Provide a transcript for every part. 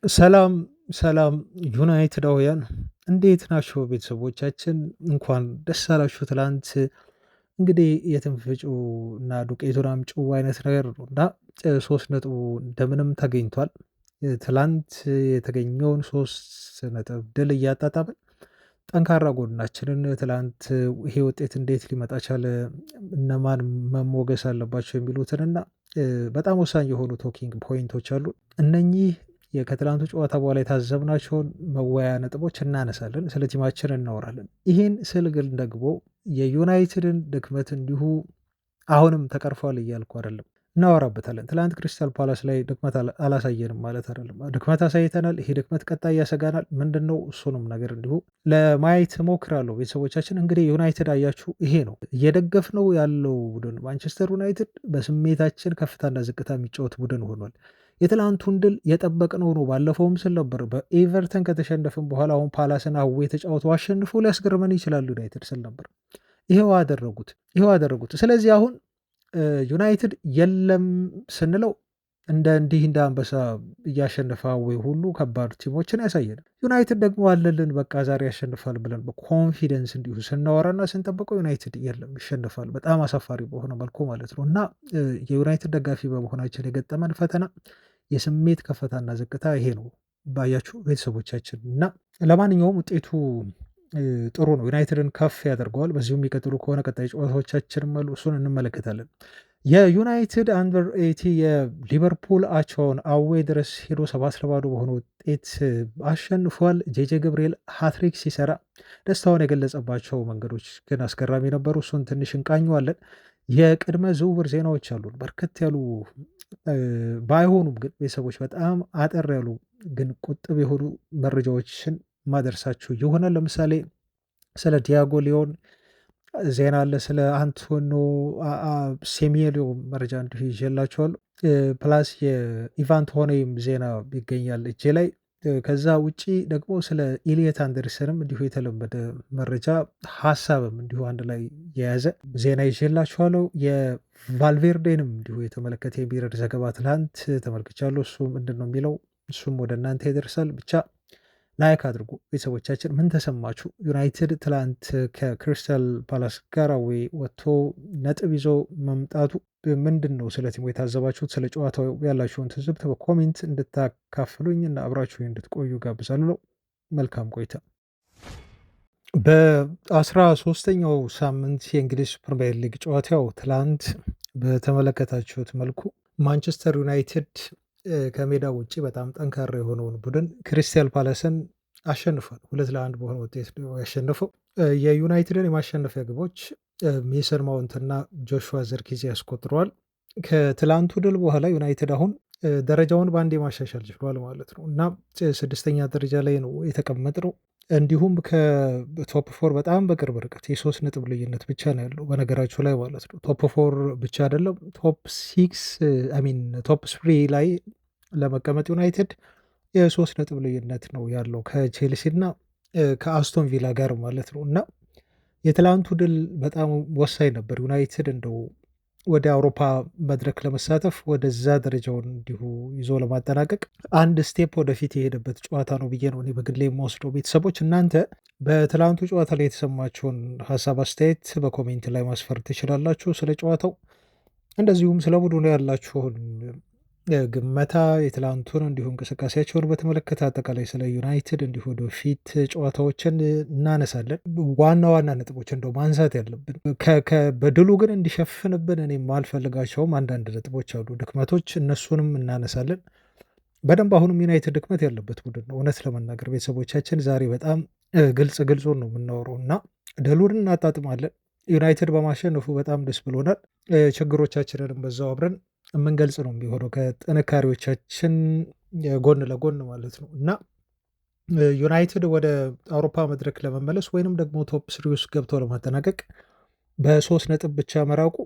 ሰላም ሰላም ዩናይትዳውያን እንዴት ናችሁ? ቤተሰቦቻችን እንኳን ደስ አላችሁ። ትላንት እንግዲህ የትንፍጩ እና ዱቄቱን አምጪው አይነት ነገር ነው እና 3 ነጥቡ እንደምንም ተገኝቷል። ትላንት የተገኘውን 3 ነጥብ ድል እያጣጣምን ጠንካራ ጎናችንን ትላንት ይሄ ውጤት እንዴት ሊመጣ ቻለ፣ እነማን መሞገስ አለባቸው የሚሉትንና በጣም ወሳኝ የሆኑ ቶኪንግ ፖይንቶች አሉ። እነኚህ ከትላንቱ ጨዋታ በኋላ የታዘብናቸውን መወያያ ነጥቦች እናነሳለን። ስለ ቲማችን እናወራለን። ይህን ስል ግን ደግሞ የዩናይትድን ድክመት እንዲሁ አሁንም ተቀርፏል እያልኩ አይደለም። እናወራበታለን። ትላንት ክሪስታል ፓላስ ላይ ድክመት አላሳየንም ማለት አይደለም። ድክመት አሳይተናል። ይሄ ድክመት ቀጣይ ያሰጋናል። ምንድን ነው? እሱንም ነገር እንዲሁ ለማየት እሞክራለሁ። ቤተሰቦቻችን እንግዲህ ዩናይትድ አያችሁ፣ ይሄ ነው እየደገፍነው ያለው ቡድን። ማንቸስተር ዩናይትድ በስሜታችን ከፍታና ዝቅታ የሚጫወት ቡድን ሆኗል። የትላንቱን ድል የጠበቅነው ነው። ባለፈውም ስል ነበር በኤቨርተን ከተሸነፍን በኋላ አሁን ፓላስን አዌ የተጫወቱ አሸንፎ ሊያስገርመን ይችላሉ ዩናይትድ ስል ነበር። ይኸው አደረጉት። ስለዚህ አሁን ዩናይትድ የለም ስንለው እንደ አንበሳ እያሸነፈ አዌ ሁሉ ከባድ ቲሞችን ያሳየን። ዩናይትድ ደግሞ አለልን በቃ ዛሬ ያሸንፋል ብለን በኮንፊደንስ እንዲሁ ስናወራና ስንጠብቀው ዩናይትድ የለም ይሸንፋል፣ በጣም አሳፋሪ በሆነ መልኩ ማለት ነው። እና የዩናይትድ ደጋፊ በመሆናችን የገጠመን ፈተና የስሜት ከፍታና ዝቅታ ይሄ ነው ባያችሁ ቤተሰቦቻችን። እና ለማንኛውም ውጤቱ ጥሩ ነው፣ ዩናይትድን ከፍ ያደርገዋል። በዚሁ የሚቀጥሉ ከሆነ ቀጣይ ጨዋታዎቻችንም አሉ፣ እሱን እንመለከታለን። የዩናይትድ አንደር 80 የሊቨርፑል አቻውን አዌ ድረስ ሄዶ 7-2 በሆነ ውጤት አሸንፏል። ጄጄ ገብርኤል ሃትሪክ ሲሰራ ደስታውን የገለጸባቸው መንገዶች ግን አስገራሚ ነበሩ። እሱን ትንሽ እንቃኘዋለን። የቅድመ ዝውውር ዜናዎች አሉን በርከት ያሉ ባይሆኑም ግን ቤተሰቦች በጣም አጠር ያሉ ግን ቁጥብ የሆኑ መረጃዎችን ማደርሳችሁ ይሆናል። ለምሳሌ ስለ ዲያጎ ሊዮን ዜና አለ። ስለ አንቶኖ ሴሜንዮ መረጃ እንዲሁ ይዤላችኋለሁ። ፕላስ የኢቫን ቶኔም ዜና ይገኛል እጄ ላይ። ከዛ ውጪ ደግሞ ስለ ኢሊየት አንደርሰንም እንዲሁ የተለመደ መረጃ ሀሳብም እንዲሁ አንድ ላይ የያዘ ዜና ይዤላችኋለሁ። የቫልቬርዴንም እንዲሁ የተመለከተ የቢረድ ዘገባ ትላንት ተመልክቻለሁ። እሱ ምንድን ነው የሚለው እሱም ወደ እናንተ ይደርሳል። ብቻ ላይክ አድርጉ ቤተሰቦቻችን። ምን ተሰማችሁ? ዩናይትድ ትላንት ከክሪስታል ፓላስ ጋር ወጥቶ ነጥብ ይዞ መምጣቱ ምንድን ነው ስለ ቲሙ የታዘባችሁት? ስለ ጨዋታው ያላችሁን ትዝብት በኮሜንት እንድታካፍሉኝ እና አብራችሁ እንድትቆዩ ጋብዛለሁ። መልካም ቆይታ። በ13ኛው ሳምንት የእንግሊዝ ፕሪሚየር ሊግ ጨዋታው ትላንት በተመለከታችሁት መልኩ ማንቸስተር ዩናይትድ ከሜዳ ውጭ በጣም ጠንካራ የሆነውን ቡድን ክሪስታል ፓላስን አሸንፏል። 2-1 በሆነ ውጤት ያሸነፈው። የዩናይትድን የማሸነፊያ ግቦች ሜሰን ማውንት እና ጆሹዋ ዘርኪዚ ያስቆጥረዋል። ከትላንቱ ድል በኋላ ዩናይትድ አሁን ደረጃውን በአንድ ማሻሻል ችሏል ማለት ነው እና 6ኛ ደረጃ ላይ ነው የተቀመጥነው። እንዲሁም ከቶፕ ፎር በጣም በቅርብ ርቀት የ3 ነጥብ ልዩነት ብቻ ነው ያለው በነገራችሁ ላይ ማለት ነው። ቶፕ ፎር ብቻ አይደለም ቶፕ ስሪ ላይ ለመቀመጥ ዩናይትድ የ3 ነጥብ ልዩነት ነው ያለው ከቼልሲ እና ከአስቶን ቪላ ጋር ማለት ነው። እና የትላንቱ ድል በጣም ወሳኝ ነበር። ዩናይትድ እንደው ወደ አውሮፓ መድረክ ለመሳተፍ ወደዛ ደረጃውን እንዲሁ ይዞ ለማጠናቀቅ አንድ ስቴፕ ወደፊት የሄደበት ጨዋታ ነው ብዬ ነው እኔ በግሌ የምወስደው። ቤተሰቦች እናንተ በትላንቱ ጨዋታ ላይ የተሰማችሁን ሀሳብ አስተያየት በኮሜንት ላይ ማስፈር ትችላላችሁ። ስለ ጨዋታው እንደዚሁም ስለ ቡድኑ ያላችሁን ግመታ፣ የትላንቱን እንዲሁ እንቅስቃሴያቸውን በተመለከተ አጠቃላይ ስለ ዩናይትድ እንዲሁ ወደፊት ጨዋታዎችን እናነሳለን። ዋና ዋና ነጥቦች እንደው ማንሳት ያለብን በድሉ ግን እንዲሸፍንብን እኔ የማልፈልጋቸውም አንዳንድ ነጥቦች አሉ፣ ድክመቶች፣ እነሱንም እናነሳለን በደንብ። አሁንም ዩናይትድ ድክመት ያለበት ቡድን ነው እውነት ለመናገር ቤተሰቦቻችን። ዛሬ በጣም ግልጹን ነው የምናወረው እና ድሉን እናጣጥማለን። ዩናይትድ በማሸነፉ በጣም ደስ ብሎናል። ችግሮቻችንንም በዛው አብረን የምንገልጽ ነው የሚሆነው ከጥንካሬዎቻችን ጎን ለጎን ማለት ነው። እና ዩናይትድ ወደ አውሮፓ መድረክ ለመመለስ ወይንም ደግሞ ቶፕ ስሪ ውስጥ ገብቶ ለማጠናቀቅ በ3 ነጥብ ብቻ መራቁ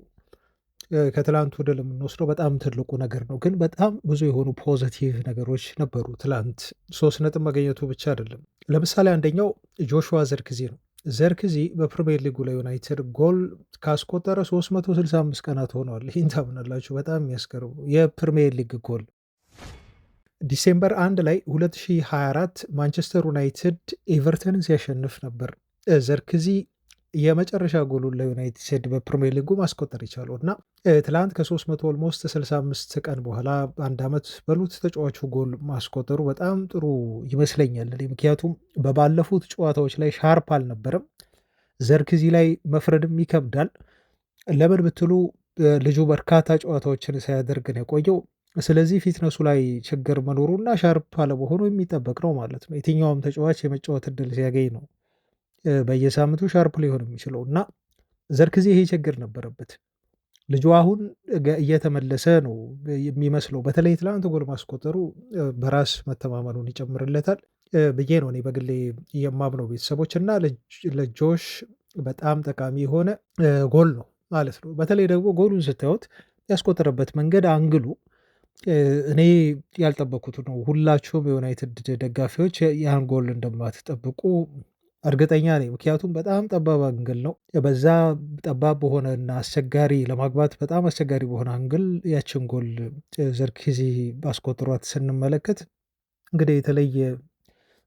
ከትላንቱ ድል የምንወስደው በጣም ትልቁ ነገር ነው። ግን በጣም ብዙ የሆኑ ፖዘቲቭ ነገሮች ነበሩ ትላንት። 3 ነጥብ መገኘቱ ብቻ አይደለም። ለምሳሌ አንደኛው ጆሹዋ ዘርክዚ ነው። ዘርክዚ በፕሪሚየር ሊጉ ላይ ዩናይትድ ጎል ካስቆጠረ 365 ቀናት ሆነዋል። ይህን ታምናላችሁ? በጣም የሚያስገርሙ የፕሪሚየር ሊግ ጎል ዲሴምበር 1 ላይ 2024 ማንቸስተር ዩናይትድ ኤቨርተንን ሲያሸንፍ ነበር ዘርክዚ የመጨረሻ ጎሉን ለዩናይትድ በፕሪሚየር ሊጉ ማስቆጠር የቻለው እና ትላንት ከ300 ኦልሞስት 65 ቀን በኋላ አንድ ዓመት በሉት ተጫዋቹ ጎል ማስቆጠሩ በጣም ጥሩ ይመስለኛል። ምክንያቱም በባለፉት ጨዋታዎች ላይ ሻርፕ አልነበረም። ዘርክዚ ላይ መፍረድም ይከብዳል። ለምን ብትሉ ልጁ በርካታ ጨዋታዎችን ሳያደርግ ነው የቆየው። ስለዚህ ፊትነሱ ላይ ችግር መኖሩና ሻርፕ አለመሆኑ የሚጠበቅ ነው ማለት ነው። የትኛውም ተጫዋች የመጫወት እድል ሲያገኝ ነው በየሳምንቱ ሻርፕ ሊሆን የሚችለው እና ዘርክዚ ይሄ ችግር ነበረበት። ልጁ አሁን እየተመለሰ ነው የሚመስለው። በተለይ ትላንት ጎል ማስቆጠሩ በራስ መተማመኑን ይጨምርለታል ብዬ ነው እኔ በግሌ የማምነው ቤተሰቦች እና ለጆሽ በጣም ጠቃሚ የሆነ ጎል ነው ማለት ነው። በተለይ ደግሞ ጎሉን ስታዩት ያስቆጠረበት መንገድ አንግሉ እኔ ያልጠበኩት ነው። ሁላችሁም የዩናይትድ ደጋፊዎች ያን ጎል እንደማትጠብቁ እርግጠኛ ነኝ። ምክንያቱም በጣም ጠባብ አንግል ነው። በዛ ጠባብ በሆነ እና አስቸጋሪ ለማግባት በጣም አስቸጋሪ በሆነ አንግል ያችን ጎል ዘርክዚ አስቆጥሯት ስንመለከት እንግዲህ የተለየ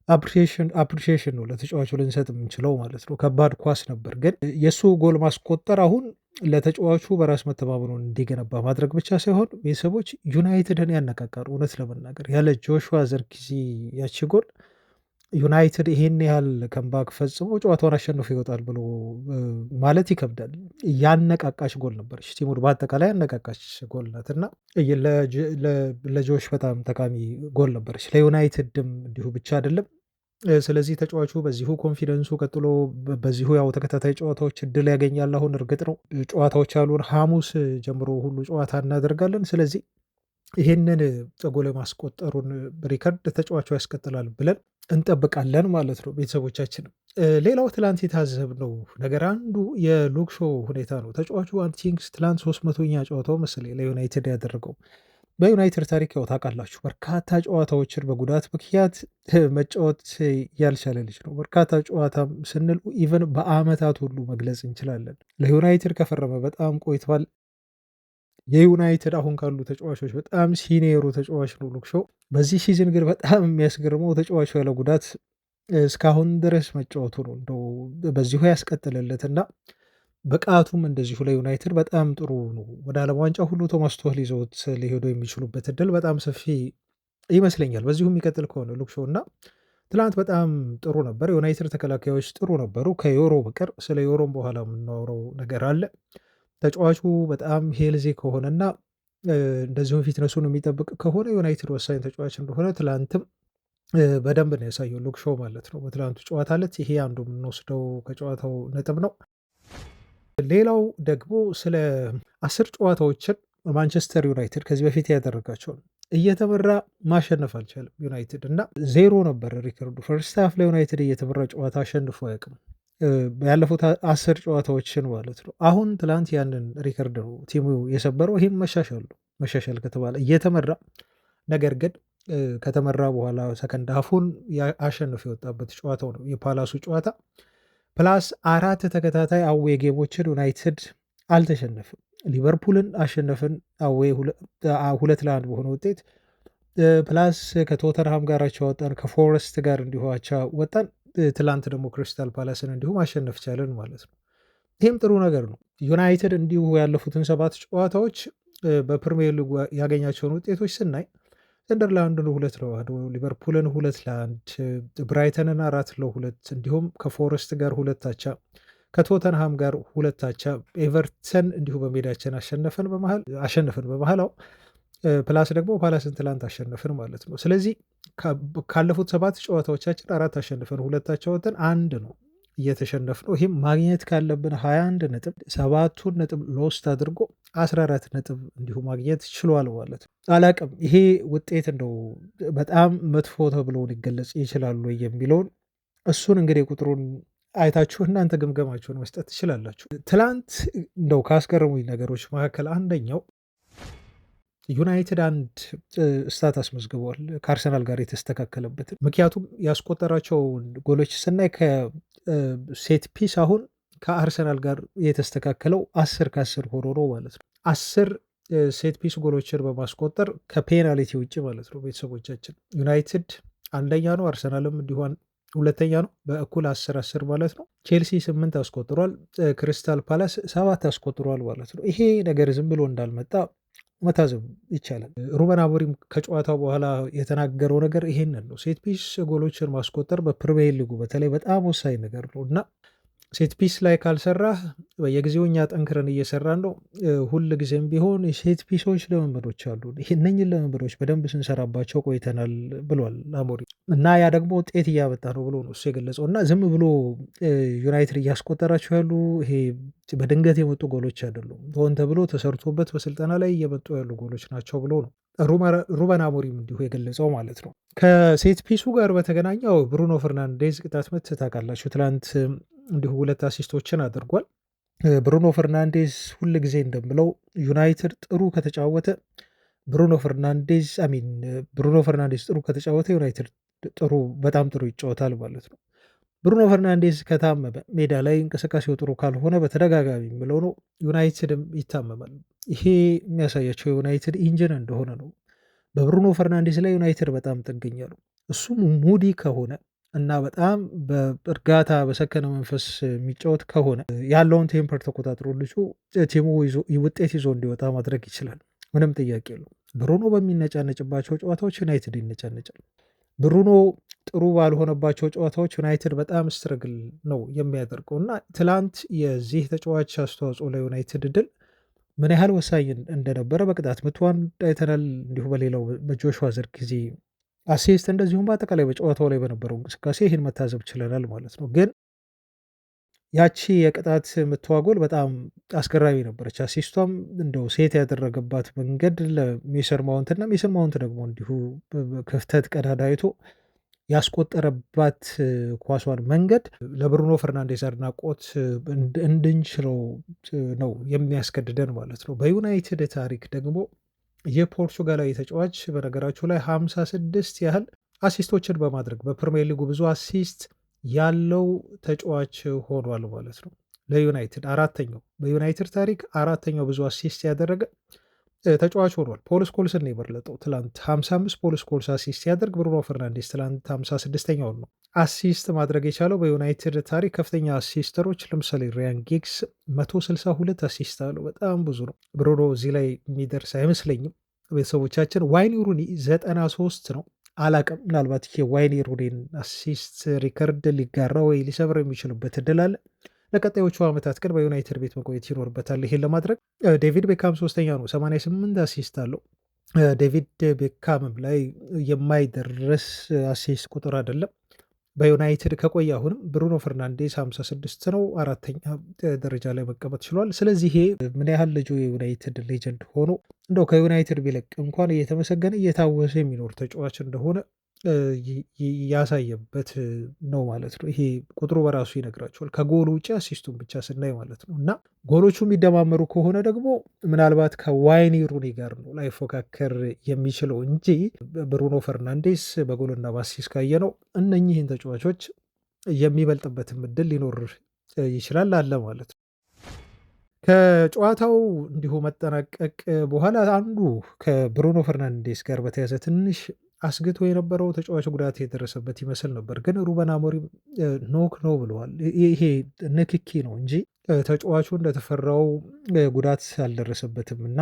አፕሪሺዬሽን ነው ለተጫዋቹ ልንሰጥ የምንችለው ማለት ነው። ከባድ ኳስ ነበር፣ ግን የእሱ ጎል ማስቆጠር አሁን ለተጫዋቹ በራስ መተማመኑን እንዲገነባ ማድረግ ብቻ ሳይሆን ቤተሰቦች ዩናይትድን ያነቃቃሉ። እውነት ለመናገር ያለ ጆሹዋ ዘርክዚ ያቺ ጎል ዩናይትድ ይሄን ያህል ከምባክ ፈጽሞ ጨዋታውን አሸንፎ ይወጣል ብሎ ማለት ይከብዳል። ያነቃቃች ጎል ነበረች። ቲሙን በአጠቃላይ ያነቃቃች ጎል ናት እና ለጆሽ በጣም ጠቃሚ ጎል ነበረች። ለዩናይትድም እንዲሁ ብቻ አይደለም። ስለዚህ ተጫዋቹ በዚሁ ኮንፊደንሱ ቀጥሎ በዚሁ ያው ተከታታይ ጨዋታዎች እድል ያገኛል። አሁን እርግጥ ነው ጨዋታዎች ያሉን ሐሙስ ጀምሮ ሁሉ ጨዋታ እናደርጋለን። ስለዚህ ይሄንን ጎል ማስቆጠሩን ሪከርድ ተጫዋቹ ያስቀጥላል ብለን እንጠብቃለን ማለት ነው ቤተሰቦቻችን። ሌላው ትላንት የታዘብነው ነገር አንዱ የሉክ ሾው ሁኔታ ነው። ተጫዋቹ አንቲንግስ ትላንት 300ኛ ጨዋታው መሰለኝ ለዩናይትድ ያደረገው። በዩናይትድ ታሪክ ያው ታውቃላችሁ በርካታ ጨዋታዎችን በጉዳት ምክንያት መጫወት ያልቻለ ልጅ ነው። በርካታ ጨዋታ ስንል ኢቨን በአመታት ሁሉ መግለጽ እንችላለን። ለዩናይትድ ከፈረመ በጣም ቆይቷል። የዩናይትድ አሁን ካሉ ተጫዋቾች በጣም ሲኒየሩ ተጫዋች ነው ሉክ ሾው። በዚህ ሲዝን ግን በጣም የሚያስገርመው ተጫዋቹ ያለ ጉዳት እስካሁን ድረስ መጫወቱ ነው። እንደው በዚሁ ያስቀጥልለትና ብቃቱም እንደዚሁ ለዩናይትድ በጣም ጥሩ ነው። ወደ ዓለም ዋንጫ ሁሉ ቶማስ ቱኸል ይዘውት ሊሄዱ የሚችሉበት እድል በጣም ሰፊ ይመስለኛል በዚሁ የሚቀጥል ከሆነ ሉክ ሾው እና ትላንት በጣም ጥሩ ነበር። የዩናይትድ ተከላካዮች ጥሩ ነበሩ ከዮሮ በቀር። ስለ ዮሮም በኋላ የምናወራው ነገር አለ። ተጫዋቹ በጣም ሄልዚ ከሆነና እንደዚሁም ፊትነሱን የሚጠብቅ ከሆነ ዩናይትድ ወሳኝ ተጫዋች እንደሆነ ትላንትም በደንብ ነው ያሳየው ሉክ ሾው ማለት ነው። በትላንቱ ጨዋታ ዕለት ይሄ አንዱ የምንወስደው ከጨዋታው ነጥብ ነው። ሌላው ደግሞ ስለ 10 ጨዋታዎችን ማንቸስተር ዩናይትድ ከዚህ በፊት ያደረጋቸውን እየተመራ ማሸነፍ አልቻለም ዩናይትድ እና 0 ነበር ሪከርዱ። ፈርስት ሃፍ ላይ ዩናይትድ እየተመራ ጨዋታ አሸንፎ አያውቅም ያለፉት 10 ጨዋታዎችን ማለት ነው። አሁን ትላንት ያንን ሪከርድ ነው ቲሙ የሰበረው። ይህም መሻሻል ከተባለ እየተመራ ነገር ግን ከተመራ በኋላ ሰከንድ ሃፉን አሸንፎ የወጣበት ጨዋታው ነው የፓላሱ ጨዋታ። ፕላስ 4 ተከታታይ አዌ ጌሞችን ዩናይትድ አልተሸነፍም። ሊቨርፑልን አሸነፍን አዌ 2-1 በሆነ ውጤት። ፕላስ ከቶተንሃም ጋር አቻ ወጣን፣ ከፎረስት ጋር እንዲሁ አቻ ወጣን። ትላንት ደግሞ ክሪስታል ፓላስን እንዲሁ ማሸነፍ ቻለን ማለት ነው። ይህም ጥሩ ነገር ነው። ዩናይትድ እንዲሁ ያለፉትን 7 ጨዋታዎች በፕሪሚየር ሊጉ ያገኛቸውን ውጤቶች ስናይ ሰንደርላንድን 2-0፣ ሊቨርፑልን 2-1፣ ብራይተንን 4-2 እንዲሁም ከፎረስት ጋር 2 አቻ፣ ከቶተንሃም ጋር 2 አቻ፣ ኤቨርተን እንዲሁ በሜዳችን አሸነፍን በመሃላው ፕላስ ደግሞ ፓላስን ትላንት አሸነፍን ማለት ነው። ስለዚህ ካለፉት 7 ጨዋታዎቻችን 4 አሸንፈን 2 አቻ ወጥተን 1 ነው እየተሸነፍነው። ይህም ማግኘት ካለብን 21 ነጥብ 7ቱን ነጥብ ሎስት አድርጎ 14 ነጥብ እንዲሁ ማግኘት ችሏል ማለት ነው። አላቅም ይሄ ውጤት እንደው በጣም መጥፎ ተብሎ ሊገለጽ ይችላሉ የሚለውን እሱን እንግዲህ ቁጥሩን አይታችሁ እናንተ ግምገማችሁን መስጠት ትችላላችሁ። ትላንት እንደው ካስገረሙኝ ነገሮች መካከል አንደኛው ዩናይትድ አንድ ስታት አስመዝግቧል ከአርሰናል ጋር የተስተካከለበትን። ምክንያቱም ያስቆጠራቸው ጎሎች ስናይ ከሴት ፒስ አሁን ከአርሰናል ጋር የተስተካከለው 10 ከ10 ሆኖ ነው ማለት ነው። 10 ሴት ፒስ ጎሎችን በማስቆጠር ከፔናልቲ ውጭ ማለት ነው። ቤተሰቦቻችን ዩናይትድ አንደኛ ነው፣ አርሰናልም እንዲሁ ሁለተኛ ነው በእኩል 10 ማለት ነው። ቼልሲ 8 አስቆጥሯል፣ ክሪስታል ፓላስ 7 አስቆጥሯል ማለት ነው። ይሄ ነገር ዝም ብሎ እንዳልመጣ መታዘብ ይቻላል። ሩበን አሞሪም ከጨዋታው በኋላ የተናገረው ነገር ይሄንን ነው። ሴት ፒስ ጎሎችን ማስቆጠር በፕሪሚየር ሊጉ በተለይ በጣም ወሳኝ ነገር ነው እና ሴት ፒስ ላይ ካልሰራህ በየጊዜው እኛ ጠንክረን እየሰራን ነው። ሁል ጊዜም ቢሆን የሴት ፒሶች ልምምዶች አሉ። እነኝን ልምምዶች በደንብ ስንሰራባቸው ቆይተናል ብሏል አሞሪም እና ያ ደግሞ ውጤት እያመጣ ነው ብሎ ነው እሱ የገለጸው እና ዝም ብሎ ዩናይትድ እያስቆጠራቸው ያሉ ይሄ በድንገት የመጡ ጎሎች አይደሉም። ሆን ተብሎ ተሰርቶበት በስልጠና ላይ እየመጡ ያሉ ጎሎች ናቸው ብሎ ነው ሩበን አሞሪም እንዲሁ የገለጸው ማለት ነው። ከሴት ፒሱ ጋር በተገናኘው ብሩኖ ፈርናንዴዝ ቅጣት ምት ታውቃላችሁ ትላንት እንዲሁ 2 አሲስቶችን አድርጓል። ብሩኖ ፈርናንዴዝ ሁል ጊዜ እንደምለው ዩናይትድ ጥሩ ከተጫወተ ብሩኖ ፈርናንዴዝ ጥሩ ከተጫወተ ዩናይትድ በጣም ጥሩ ይጫወታል ማለት ነው። ብሩኖ ፈርናንዴዝ ከታመመ ሜዳ ላይ እንቅስቃሴው ጥሩ ካልሆነ በተደጋጋሚ የምለው ነው ዩናይትድም ይታመማል። ይሄ የሚያሳያቸው ዩናይትድ ኢንጂን እንደሆነ ነው። በብሩኖ ፈርናንዴዝ ላይ ዩናይትድ በጣም ጥገኛ ነው። እሱም ሙዲ ከሆነ እና በጣም በእርጋታ በሰከነ መንፈስ የሚጫወት ከሆነ ያለውን ቴምፐር ተቆጣጥሮ ልጁ ቲሙ ውጤት ይዞ እንዲወጣ ማድረግ ይችላል። ምንም ጥያቄ የለው። ብሩኖ በሚነጫነጭባቸው ጨዋታዎች ዩናይትድ ይነጫነጫል። ብሩኖ ጥሩ ባልሆነባቸው ጨዋታዎች ዩናይትድ በጣም ስትረግል ነው የሚያደርገው እና ትላንት የዚህ ተጫዋች አስተዋጽኦ ለዩናይትድ ድል ምን ያህል ወሳኝ እንደነበረ በቅጣት ምቷን አይተናል። እንዲሁ በሌላው በጆሹዋ ጊዜ አሲስት እንደዚሁም በአጠቃላይ በጨዋታው ላይ በነበረው እንቅስቃሴ ይህን መታዘብ ችለናል ማለት ነው። ግን ያቺ የቅጣት ምትዋጎል በጣም አስገራሚ ነበረች። አሲስቷም እንደው ሴት ያደረገባት መንገድ ለሜሰን ማውንት እና ሜሰን ማውንት ደግሞ እንዲሁ ክፍተት ቀዳዳ አይቶ ያስቆጠረባት ኳሷን መንገድ ለብሩኖ ፈርናንዴዝ አድናቆት እንድንችለው ነው የሚያስገድደን ማለት ነው። በዩናይትድ ታሪክ ደግሞ የፖርቹጋላዊ ተጫዋች በነገራችሁ ላይ 56 ያህል አሲስቶችን በማድረግ በፕሪሚየር ሊጉ ብዙ አሲስት ያለው ተጫዋች ሆኗል ማለት ነው። ለዩናይትድ በዩናይትድ ታሪክ አራተኛው ብዙ አሲስት ያደረገ ተጫዋች ሆኗል። ፖል ስኮልስን ነው የበለጠው። ትላንት 55 ፖል ስኮልስ አሲስት ሲያደርግ ብሩኖ ፈርናንዴስ ትላንት 56ኛውን ነው አሲስት ማድረግ የቻለው። በዩናይትድ ታሪክ ከፍተኛ አሲስተሮች ለምሳሌ ሪያን ጊግስ 162 አሲስት አለው። በጣም ብዙ ነው። ብሩኖ እዚህ ላይ የሚደርስ አይመስለኝም። ቤተሰቦቻችን ዋይኒ ሩኒ 93 ነው። አላቅም፣ ምናልባት የዋይኒ ሩኒን አሲስት ሪከርድ ሊጋራ ወይ ሊሰብር የሚችልበት እድል አለ። ለቀጣዮቹ ዓመታት ግን በዩናይትድ ቤት መቆየት ይኖርበታል። ይሄን ለማድረግ ዴቪድ ቤካም 3ኛ ነው፣ 88 አሲስት አለው። ዴቪድ ቤካምም ላይ የማይደረስ አሲስት ቁጥር አይደለም። በዩናይትድ ከቆየ አሁንም ብሩኖ ፈርናንዴስ 56 ነው፣ 4ኛ ደረጃ ላይ መቀመጥ ችሏል። ስለዚህ ይሄ ምን ያህል ልጁ የዩናይትድ ሌጀንድ ሆኖ እንደው ከዩናይትድ ቢለቅ እንኳን እየተመሰገነ እየታወሰ የሚኖር ተጫዋች እንደሆነ ያሳየበት ነው ማለት ነው። ይሄ ቁጥሩ በራሱ ይነግራቸዋል። ከጎሉ ውጭ አሲስቱን ብቻ ስናይ ማለት ነው። እና ጎሎቹ የሚደማመሩ ከሆነ ደግሞ ምናልባት ከዋይኒ ሩኒ ጋር ነው ላይፎካከር የሚችለው እንጂ ብሩኖ ፈርናንዴስ በጎልና በአሲስት ካየ ነው እነኚህን ተጫዋቾች የሚበልጥበትም እድል ሊኖር ይችላል አለ ማለት ነው። ከጨዋታው እንዲሁ መጠናቀቅ በኋላ አንዱ ከብሩኖ ፈርናንዴስ ጋር በተያዘ ትንሽ አስግቶ የነበረው ተጫዋች ጉዳት የደረሰበት ይመስል ነበር። ግን ሩበን አሞሪም ኖክ ነው ብለዋል። ይሄ ንክኪ ነው እንጂ ተጫዋቹ እንደተፈራው ጉዳት አልደረሰበትም እና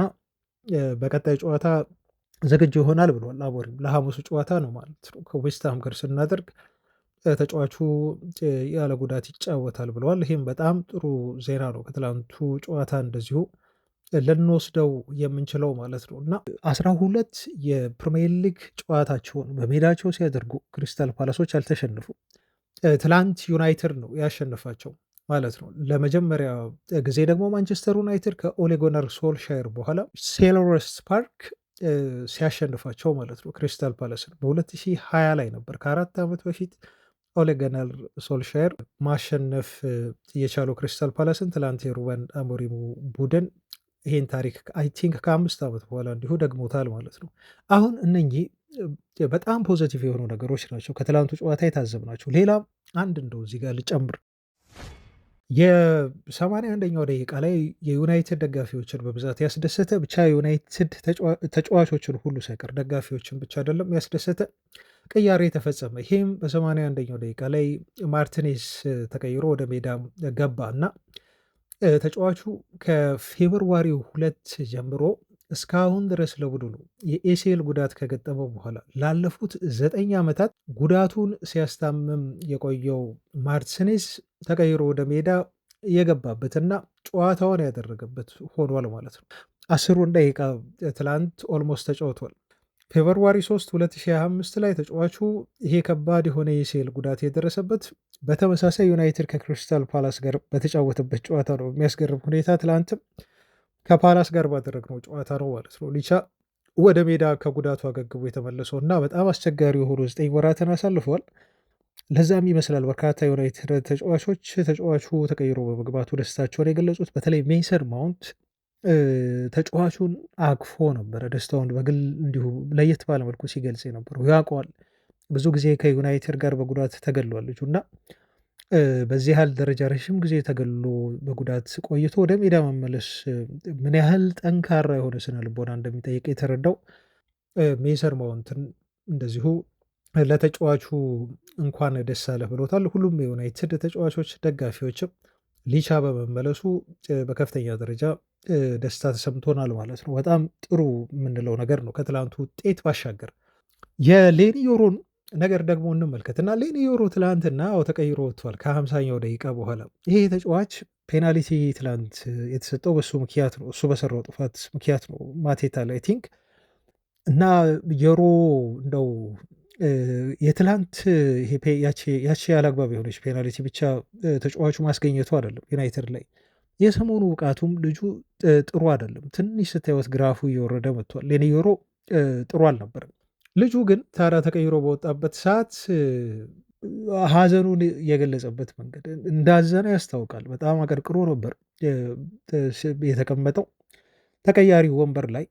በቀጣይ ጨዋታ ዝግጁ ይሆናል ብለዋል አሞሪም። ለሐሙሱ ጨዋታ ነው ማለት ነው ከዌስትሃም ጋር ስናደርግ ተጫዋቹ ያለ ጉዳት ይጫወታል ብለዋል። ይህም በጣም ጥሩ ዜና ነው። ከትላንቱ ጨዋታ እንደዚሁ ልንወስደው የምንችለው ማለት ነው እና 12 የፕሪሚየር ሊግ ጨዋታቸውን በሜዳቸው ሲያደርጉ ክሪስታል ፓላሶች አልተሸነፉ። ትላንት ዩናይትድ ነው ያሸነፋቸው ማለት ነው። ለመጀመሪያ ጊዜ ደግሞ ማንቸስተር ዩናይትድ ከኦሌ ጉናር ሶልሻየር በኋላ ሴልኸርስት ፓርክ ሲያሸንፋቸው ማለት ነው ክሪስታል ፓላስን በ2020 ላይ ነበር። ከ4 ዓመት በፊት ኦሌ ጉናር ሶልሻየር ማሸነፍ የቻለው ክሪስታል ፓላስን ትላንት የሩበን አሞሪሙ ቡድን ይሄን ታሪክ አይ ቲንክ ከ5 ዓመት በኋላ እንዲሁ ደግሞታል ማለት ነው። አሁን እነኚህ በጣም ፖዘቲቭ የሆኑ ነገሮች ናቸው ከትላንቱ ጨዋታ የታዘብናቸው። ሌላም አንድ እንደው እዚህ ጋር ልጨምር፣ የ81ኛው ደቂቃ ላይ የዩናይትድ ደጋፊዎችን በብዛት ያስደሰተ ብቻ የዩናይትድ ተጫዋቾችን ሁሉ ሳይቀር ደጋፊዎችን ብቻ አይደለም ያስደሰተ ቅያሬ ተፈጸመ። ይሄም በ81ኛው ደቂቃ ላይ ማርቲኔዝ ተቀይሮ ወደ ሜዳ ገባ እና ተጫዋቹ ከፌብርዋሪው 2 ጀምሮ እስካሁን ድረስ ለቡድኑ የኤሲኤል ጉዳት ከገጠመው በኋላ ላለፉት 9 ዓመታት ጉዳቱን ሲያስታምም የቆየው ማርቲኔዝ ተቀይሮ ወደ ሜዳ የገባበትና ጨዋታውን ያደረገበት ሆኗል ማለት ነው። 10ሩን ደቂቃ ትላንት ኦልሞስት ተጫውቷል። ፌብርዋሪ 3 2025 ላይ ተጫዋቹ ይሄ ከባድ የሆነ የኤሲኤል ጉዳት የደረሰበት በተመሳሳይ ዩናይትድ ከክሪስታል ፓላስ ጋር በተጫወተበት ጨዋታ ነው። የሚያስገርም ሁኔታ ትላንትም ከፓላስ ጋር ባደረግነው ጨዋታ ነው ማለት ነው ሊቻ ወደ ሜዳ ከጉዳቱ አገግቦ የተመለሰው እና በጣም አስቸጋሪ የሆኑ 9 ወራትን አሳልፈዋል። ለዛም ይመስላል በርካታ ዩናይትድ ተጫዋቾች ተጫዋቹ ተቀይሮ በመግባቱ ደስታቸውን የገለጹት። በተለይ ሜሰን ማውንት ተጫዋቹን አቅፎ ነበረ ደስታውን በግል እንዲሁ ለየት ባለ መልኩ ሲገልጽ የነበረው ያውቀዋል። ብዙ ጊዜ ከዩናይትድ ጋር በጉዳት ተገሏል ልጁ እና በዚህ ያህል ደረጃ ረዥም ጊዜ ተገሎ በጉዳት ቆይቶ ወደ ሜዳ መመለስ ምን ያህል ጠንካራ የሆነ ስነ ልቦና እንደሚጠይቅ የተረዳው ሜሰን ማውንትን እንደዚሁ ለተጫዋቹ እንኳን ደስ አለህ ብሎታል። ሁሉም የዩናይትድ ተጫዋቾች ደጋፊዎችም ሊቻ በመመለሱ በከፍተኛ ደረጃ ደስታ ተሰምቶናል ማለት ነው። በጣም ጥሩ የምንለው ነገር ነው። ከትላንቱ ውጤት ባሻገር የሌኒ ዮሮን ነገር ደግሞ እንመልከት እና ሌኒ ዮሮ ትላንትና ተቀይሮ ወጥቷል ከ50ኛው ደቂቃ በኋላ። ይሄ ተጫዋች ፔናልቲ ትላንት የተሰጠው በሱ ምክንያት ነው፣ እሱ በሰራው ጥፋት ምክንያት ነው ማቴታ ላይ ቲንክ እና ዮሮ እንደው የትላንት ያቺ ያላግባብ የሆነች ፔናልቲ ብቻ ተጫዋቹ ማስገኘቱ አይደለም ዩናይትድ ላይ የሰሞኑ ብቃቱም ልጁ ጥሩ አይደለም። ትንሽ ስታዩት ግራፉ እየወረደ መጥቷል። ሌኒ ዮሮ ጥሩ አልነበረም። ልጁ ግን ታዲያ ተቀይሮ በወጣበት ሰዓት ሀዘኑን የገለጸበት መንገድ እንዳዘነ ያስታውቃል። በጣም አቀርቅሮ ነበር የተቀመጠው ተቀያሪ ወንበር ላይ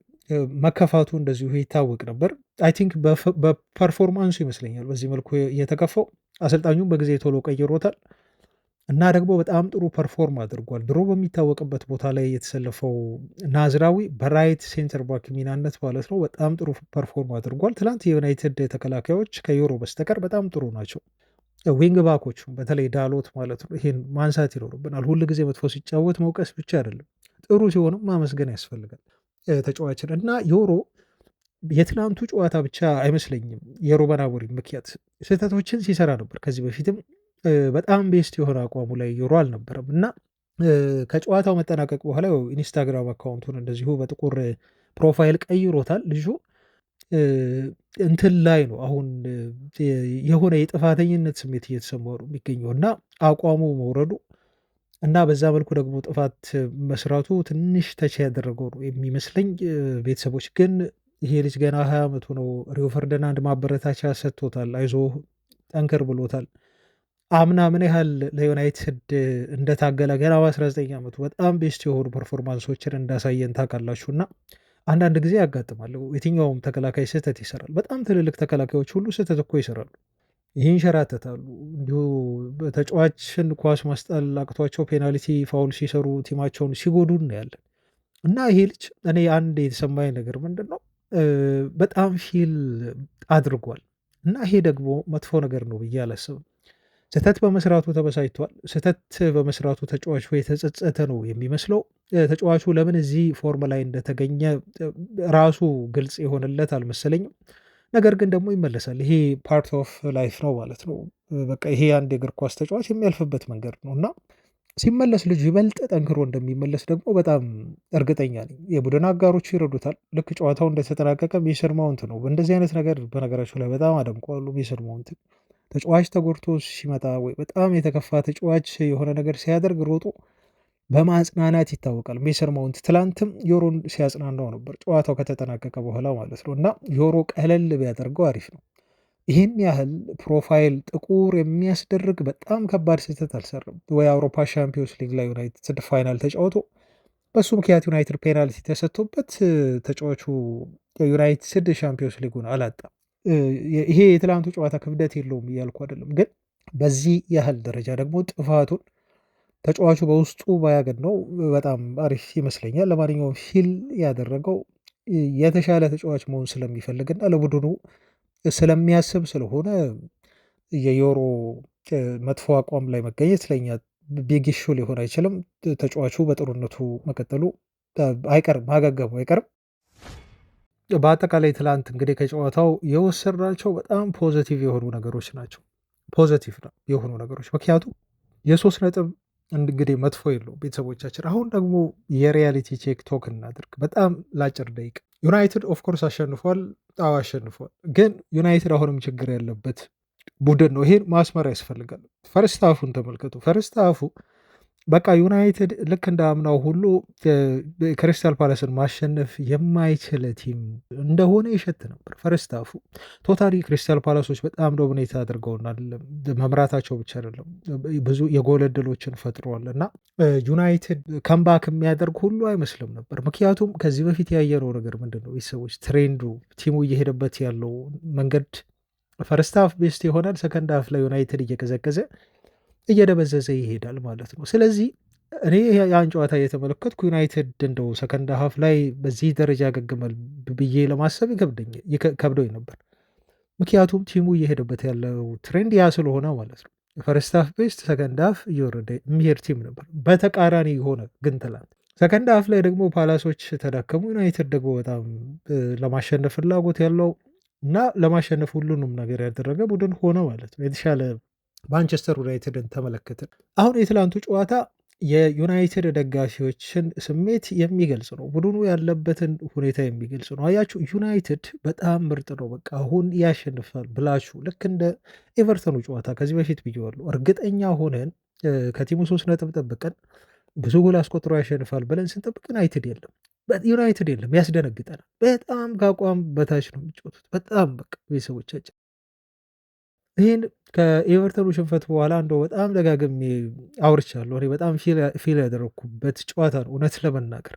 መከፋቱ እንደዚሁ ይታወቅ ነበር። አይ ቲንክ በፐርፎርማንሱ ይመስለኛል በዚህ መልኩ የተከፋው። አሰልጣኙም በጊዜ ቶሎ ቀይሮታል እና ደግሞ በጣም ጥሩ ፐርፎርም አድርጓል። ድሮ በሚታወቅበት ቦታ ላይ የተሰለፈው ናዝራዊ በራይት ሴንተር ባክ ሚናነት ማለት ነው በጣም ጥሩ ፐርፎርም አድርጓል። ትላንት የዩናይትድ ተከላካዮች ከዮሮ በስተቀር በጣም ጥሩ ናቸው። ዊንግ ባኮቹ በተለይ ዳሎት ማለት ነው ይሄን ማንሳት ይኖርብናል። ሁል ጊዜ መጥፎ ሲጫወት መውቀስ ብቻ አይደለም፣ ጥሩ ሲሆንም ማመስገን ያስፈልጋል ተጫዋችን እና ዮሮ የትናንቱ ጨዋታ ብቻ አይመስለኝም የሩበን አሞሪም ምክንያት ስህተቶችን ሲሰራ ነበር ከዚህ በፊትም በጣም ቤስት የሆነ አቋሙ ላይ ዮሮ አልነበረም እና ከጨዋታው መጠናቀቅ በኋላ ኢንስታግራም አካውንቱን እንደዚሁ በጥቁር ፕሮፋይል ቀይሮታል። ልጁ እንትን ላይ ነው አሁን የሆነ የጥፋተኝነት ስሜት እየተሰማው ነው የሚገኘው እና አቋሙ መውረዱ እና በዛ መልኩ ደግሞ ጥፋት መስራቱ ትንሽ ተች ያደረገው ነው የሚመስለኝ። ቤተሰቦች ግን ይሄ ልጅ ገና 20 ዓመቱ ነው። ሪዮ ፈርዲናንድ ማበረታቻ ሰጥቶታል፣ አይዞ ጠንክር ብሎታል። አምና ምን ያህል ለዩናይትድ እንደታገለ ገና በ19 ዓመቱ በጣም ቤስት የሆኑ ፐርፎርማንሶችን እንዳሳየን ታውቃላችሁ። እና አንዳንድ ጊዜ ያጋጥማል፣ የትኛውም ተከላካይ ስህተት ይሰራል። በጣም ትልልቅ ተከላካዮች ሁሉ ስህተት እኮ ይሰራሉ፣ ይንሸራተታሉ። እንዲሁ ተጫዋችን ኳስ ማስጣል አቅቷቸው ፔናልቲ ፋውል ሲሰሩ ቲማቸውን ሲጎዱ እናያለን። እና ይሄ ልጅ እኔ አንድ የተሰማኝ ነገር ምንድን ነው በጣም ፊል አድርጓል እና ይሄ ደግሞ መጥፎ ነገር ነው ብዬ አላስብም። ስህተት በመስራቱ ተበሳጭቷል። ስህተት በመስራቱ ተጫዋቹ የተጸጸተ ነው የሚመስለው። ተጫዋቹ ለምን እዚህ ፎርም ላይ እንደተገኘ ራሱ ግልጽ የሆነለት አልመሰለኝም። ነገር ግን ደግሞ ይመለሳል። ይሄ ፓርት ኦፍ ላይፍ ነው ማለት ነው። በቃ ይሄ አንድ የእግር ኳስ ተጫዋች የሚያልፍበት መንገድ ነው እና ሲመለስ ልጁ ይበልጥ ጠንክሮ እንደሚመለስ ደግሞ በጣም እርግጠኛ ነኝ። የቡድን አጋሮቹ ይረዱታል። ልክ ጨዋታው እንደተጠናቀቀ ሜሰን ማውንት ነው በእንደዚህ አይነት ነገር በነገራችሁ ላይ በጣም አደንቀዋለሁ ሜሰን ማውንት። ተጫዋች ተጎድቶ ሲመጣ ወይ በጣም የተከፋ ተጫዋች የሆነ ነገር ሲያደርግ ሮጦ በማጽናናት ይታወቃል ሜሰን ማውንት። ትላንትም ዮሮን ሲያጽናናው ነበር ጨዋታው ከተጠናቀቀ በኋላ ማለት ነው እና ዮሮ ቀለል ቢያደርገው አሪፍ ነው። ይህን ያህል ፕሮፋይል ጥቁር የሚያስደርግ በጣም ከባድ ስህተት አልሰራም ወይ አውሮፓ ሻምፒዮንስ ሊግ ላይ ዩናይትድ ፋይናል ተጫውቶ በሱ ምክንያት ዩናይትድ ፔናልቲ ተሰጥቶበት ተጫዋቹ ዩናይትድ ሻምፒዮንስ ሊጉን አላጣም። ይሄ የትላንቱ ጨዋታ ክብደት የለውም እያልኩ አይደለም፣ ግን በዚህ ያህል ደረጃ ደግሞ ጥፋቱን ተጫዋቹ በውስጡ ባያገነው በጣም አሪፍ ይመስለኛል። ለማንኛውም ፊል ያደረገው የተሻለ ተጫዋች መሆን ስለሚፈልግና ለቡድኑ ስለሚያስብ ስለሆነ የዩሮ መጥፎ አቋም ላይ መገኘት ለኛ ቢግ ኢሹ ሊሆን አይችልም። ተጫዋቹ በጥሩነቱ መቀጠሉ አይቀርም፣ ማገገሙ አይቀርም። በአጠቃላይ ትላንት እንግዲህ ከጨዋታው የወሰድናቸው በጣም ፖዘቲቭ የሆኑ ነገሮች ናቸው። ፖዘቲቭ ነው የሆኑ ነገሮች ምክንያቱም የሶስት ነጥብ እንግዲህ መጥፎ የለውም ቤተሰቦቻችን። አሁን ደግሞ የሪያሊቲ ቼክ ቶክ እናድርግ በጣም ለአጭር ደቂቃ። ዩናይትድ ኦፍኮርስ አሸንፏል። አዎ አሸንፏል። ግን ዩናይትድ አሁንም ችግር ያለበት ቡድን ነው። ይሄን ማስመር ያስፈልጋል። ፈርስት ሃፉን ተመልከቱ። ፈርስት ሃፉ በቃ ዩናይትድ ልክ እንደ አምናው ሁሉ ክሪስታል ፓላስን ማሸነፍ የማይችል ቲም እንደሆነ ይሸት ነበር። ፈርስት ሃፉ ቶታሊ ክሪስታል ፓላሶች በጣም ዶሚኔት አድርገውናል። መምራታቸው ብቻ አይደለም ብዙ የጎል ዕድሎችን ፈጥረዋል እና ዩናይትድ ከምባክ የሚያደርግ ሁሉ አይመስልም ነበር። ምክንያቱም ከዚህ በፊት ያየነው ነገር ምንድን ነው? ቤተሰቦች ትሬንዱ ቲሙ እየሄደበት ያለው መንገድ ፈርስት ሃፍ ቤስት ይሆናል። ሰከንድ ሃፍ ላይ ዩናይትድ እየቀዘቀዘ እየደበዘዘ ይሄዳል ማለት ነው። ስለዚህ እኔ ያን ጨዋታ እየተመለከትኩ ዩናይትድ እንደው ሰከንድ ሃፍ ላይ በዚህ ደረጃ ያገግማል ብዬ ለማሰብ ከብዶኝ ነበር። ምክንያቱም ቲሙ እየሄደበት ያለው ትሬንድ ያ ስለሆነ ማለት ነው። ፈርስት ሃፍ ቤስት፣ ሰከንድ ሃፍ እየወረደ የሚሄድ ቲም ነበር። በተቃራኒ የሆነ ግን ትላንት ሰከንድ ሃፍ ላይ ደግሞ ፓላሶች ተዳከሙ። ዩናይትድ ደግሞ በጣም ለማሸነፍ ፍላጎት ያለው እና ለማሸነፍ ሁሉንም ነገር ያደረገ ቡድን ሆነ ማለት ነው። የተሻለ ማንቸስተር ዩናይትድን ተመለከትን። አሁን የትላንቱ ጨዋታ የዩናይትድ ደጋፊዎችን ስሜት የሚገልጽ ነው። ቡድኑ ያለበትን ሁኔታ የሚገልጽ ነው። አያችሁ ዩናይትድ በጣም ምርጥ ነው፣ በቃ አሁን ያሸንፋል ብላችሁ ልክ እንደ ኤቨርተኑ ጨዋታ ከዚህ በፊት ብዬዋለሁ። እርግጠኛ ሆነን ከቲሙ 3 ነጥብ ጠብቀን ብዙ ጎል አስቆጥሮ ያሸንፋል ብለን ስንጠብቅ ዩናይትድ የለም፣ ያስደነግጠናል። በጣም ከአቋም በታች ነው የሚጫወቱት። በጣም በቃ ቤተሰቦቻችን ይህን ከኤቨርተኑ ሽንፈት በኋላ እንደው በጣም ደጋግሜ አውርቻለሁ። እኔ በጣም ፊል ያደረግኩበት ጨዋታ ነው። እውነት ለመናገር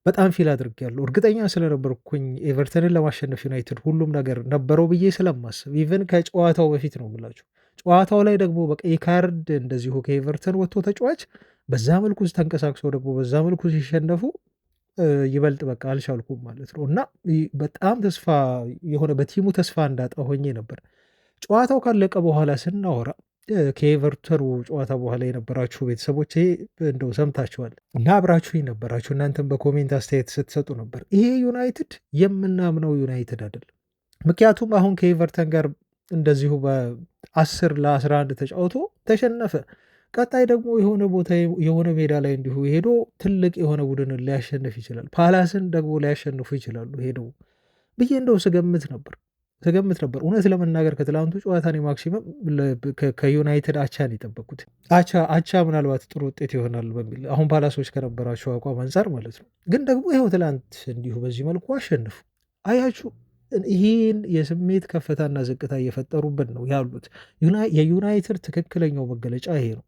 በጣም ፊል አድርጌያለሁ። እርግጠኛ ስለነበርኩኝ ኤቨርተንን ለማሸነፍ ዩናይትድ ሁሉም ነገር ነበረው ብዬ ስለማስብ ኢቨን ከጨዋታው በፊት ነው የምላችሁ። ጨዋታው ላይ ደግሞ በቀይ ካርድ እንደዚሁ ከኤቨርተን ወጥቶ ተጫዋች በዛ መልኩ ተንቀሳቅሰው ደግሞ በዛ መልኩ ሲሸነፉ ይበልጥ በቃ አልቻልኩም ማለት ነው እና በጣም ተስፋ የሆነ በቲሙ ተስፋ እንዳጣ ሆኜ ነበር። ጨዋታው ካለቀ በኋላ ስናወራ ከኤቨርተኑ ጨዋታ በኋላ የነበራችሁ ቤተሰቦች እንደው ሰምታችኋል እና አብራችሁኝ ነበራችሁ። እናንተም በኮሜንት አስተያየት ስትሰጡ ነበር። ይሄ ዩናይትድ የምናምነው ዩናይትድ አይደለም። ምክንያቱም አሁን ከኤቨርተን ጋር እንደዚሁ በ10 ለ11 ተጫውቶ ተሸነፈ። ቀጣይ ደግሞ የሆነ ቦታ የሆነ ሜዳ ላይ እንዲሁ ሄዶ ትልቅ የሆነ ቡድንን ሊያሸንፍ ይችላል። ፓላስን ደግሞ ሊያሸንፉ ይችላሉ ሄደው ብዬ እንደው ስገምት ነበር። እውነት ለመናገር ከትላንቱ ጨዋታ እኔ ማክሲመም ከዩናይትድ አቻን የጠበቁት አቻ ምናልባት ጥሩ ውጤት ይሆናል በሚል አሁን ፓላሶች ከነበራቸው አቋም አንጻር ማለት ነው። ግን ደግሞ ይኸው ትላንት እንዲሁ በዚህ መልኩ አሸንፉ። አያችሁ ይህን የስሜት ከፍታና ዝቅታ እየፈጠሩብን ነው ያሉት። የዩናይትድ ትክክለኛው መገለጫ ይሄ ነው።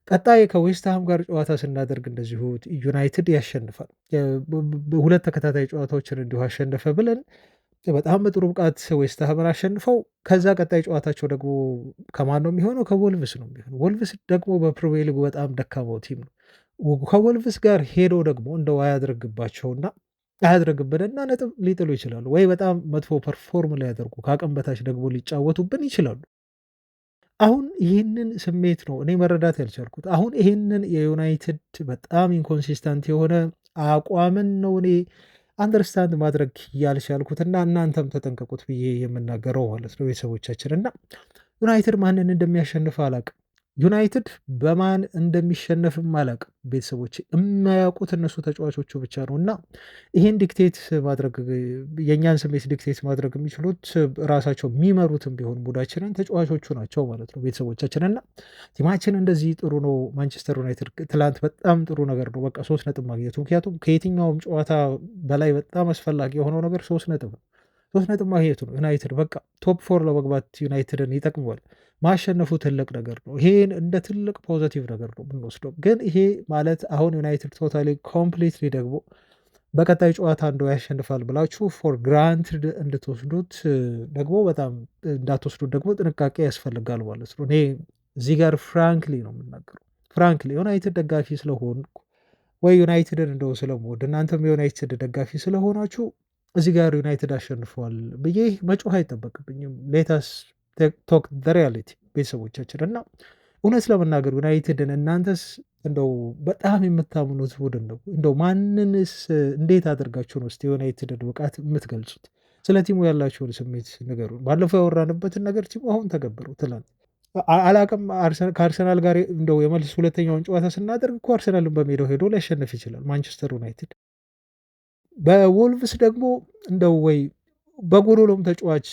ቀጣይ ከዌስትሃም ጋር ጨዋታ ስናደርግ እንደዚሁ ዩናይትድ ያሸንፋል። 2 ተከታታይ ጨዋታዎችን እንዲሁ አሸነፈ ብለን በጣም በጥሩ ብቃት ዌስትሃምን አሸንፈው ከዛ ቀጣይ ጨዋታቸው ደግሞ ከማን ነው የሚሆነው? ከወልቭስ ነው የሚሆነው። ወልቭስ ደግሞ በፕሪሚየር ሊጉ በጣም ደካማው ቲም ነው። ከወልቭስ ጋር ሄዶ ደግሞ እንደው አያድርግብንና ነጥብ ሊጥሉ ይችላሉ፣ ወይ በጣም መጥፎ ፐርፎርም ሊያደርጉ ከአቅም በታች ደግሞ ሊጫወቱብን ይችላሉ። አሁን ይህንን ስሜት ነው እኔ መረዳት ያልቻልኩት። አሁን ይህንን የዩናይትድ በጣም ኢንኮንሲስተንት የሆነ አቋምን ነው እኔ አንደርስታንድ ማድረግ ያልቻልኩትና እናንተም ተጠንቀቁት ብዬ የምናገረው ማለት ነው ቤተሰቦቻችን። እና ዩናይትድ ማንን እንደሚያሸንፍ አላቅም። ዩናይትድ በማን እንደሚሸነፍም አላቅም። ቤተሰቦች የማያውቁት እነሱ ተጫዋቾቹ ብቻ ነው እና ይህን ዲክቴት ማድረግ የእኛን ስሜት ዲክቴት ማድረግ የሚችሉት ራሳቸው የሚመሩትም ቢሆን ቡዳችንን ተጫዋቾቹ ናቸው ማለት ነው ቤተሰቦቻችን። እና ቲማችን እንደዚህ ጥሩ ነው። ማንቸስተር ዩናይትድ ትላንት በጣም ጥሩ ነገር ነው በቃ 3 ነጥብ ማግኘቱ። ምክንያቱም ከየትኛውም ጨዋታ በላይ በጣም አስፈላጊ የሆነው ነገር 3 ነጥብ ነው። 3 ነጥብ ማግኘቱ ነው። ዩናይትድ በቃ ቶፕ 4 ለመግባት ዩናይትድን ይጠቅመዋል። ማሸነፉ ትልቅ ነገር ነው። ይሄን እንደ ትልቅ ፖዘቲቭ ነገር ነው ብንወስደው። ግን ይሄ ማለት አሁን ዩናይትድ ቶታሊ ኮምፕሊትሊ ደግሞ በቀጣይ ጨዋታ እንደው ያሸንፋል ብላችሁ ፎር ግራንትድ እንድትወስዱት ደግሞ በጣም እንዳትወስዱት ደግሞ ጥንቃቄ ያስፈልጋል ማለት ነው። እኔ እዚህ ጋር ፍራንክሊ ነው የምናገረው። ፍራንክሊ ዩናይትድ ደጋፊ ስለሆንኩ ወይ ዩናይትድን እንደው ስለምወድ እናንተም የዩናይትድ ደጋፊ ስለሆናችሁ እዚህ ጋር ዩናይትድ አሸንፏል ብዬ መጮህ አይጠበቅብኝም። ሌታስ ቶክ ዘ ሪያሊቲ ቤተሰቦቻችን እና እውነት ለመናገር ዩናይትድን እናንተስ እንደው በጣም የምታምኑት ቡድን ነው። እንደው ማንንስ እንዴት አድርጋችሁ ነው እስቲ የዩናይትድን ብቃት የምትገልጹት? ስለ ቲሙ ያላችሁን ስሜት ንገሩን። ባለፈው ያወራንበትን ነገር ቲሙ አሁን ተገበረው ትላንት አላቅም ከአርሰናል ጋር እንደው የመልስ ሁለተኛውን ጨዋታ ስናደርግ እኮ አርሰናልን በሜዳው ሄዶ ሊያሸንፍ ይችላል ማንቸስተር ዩናይትድ። በወልቭስ ደግሞ እንደው ወይ በጎዶሎም ተጫዋች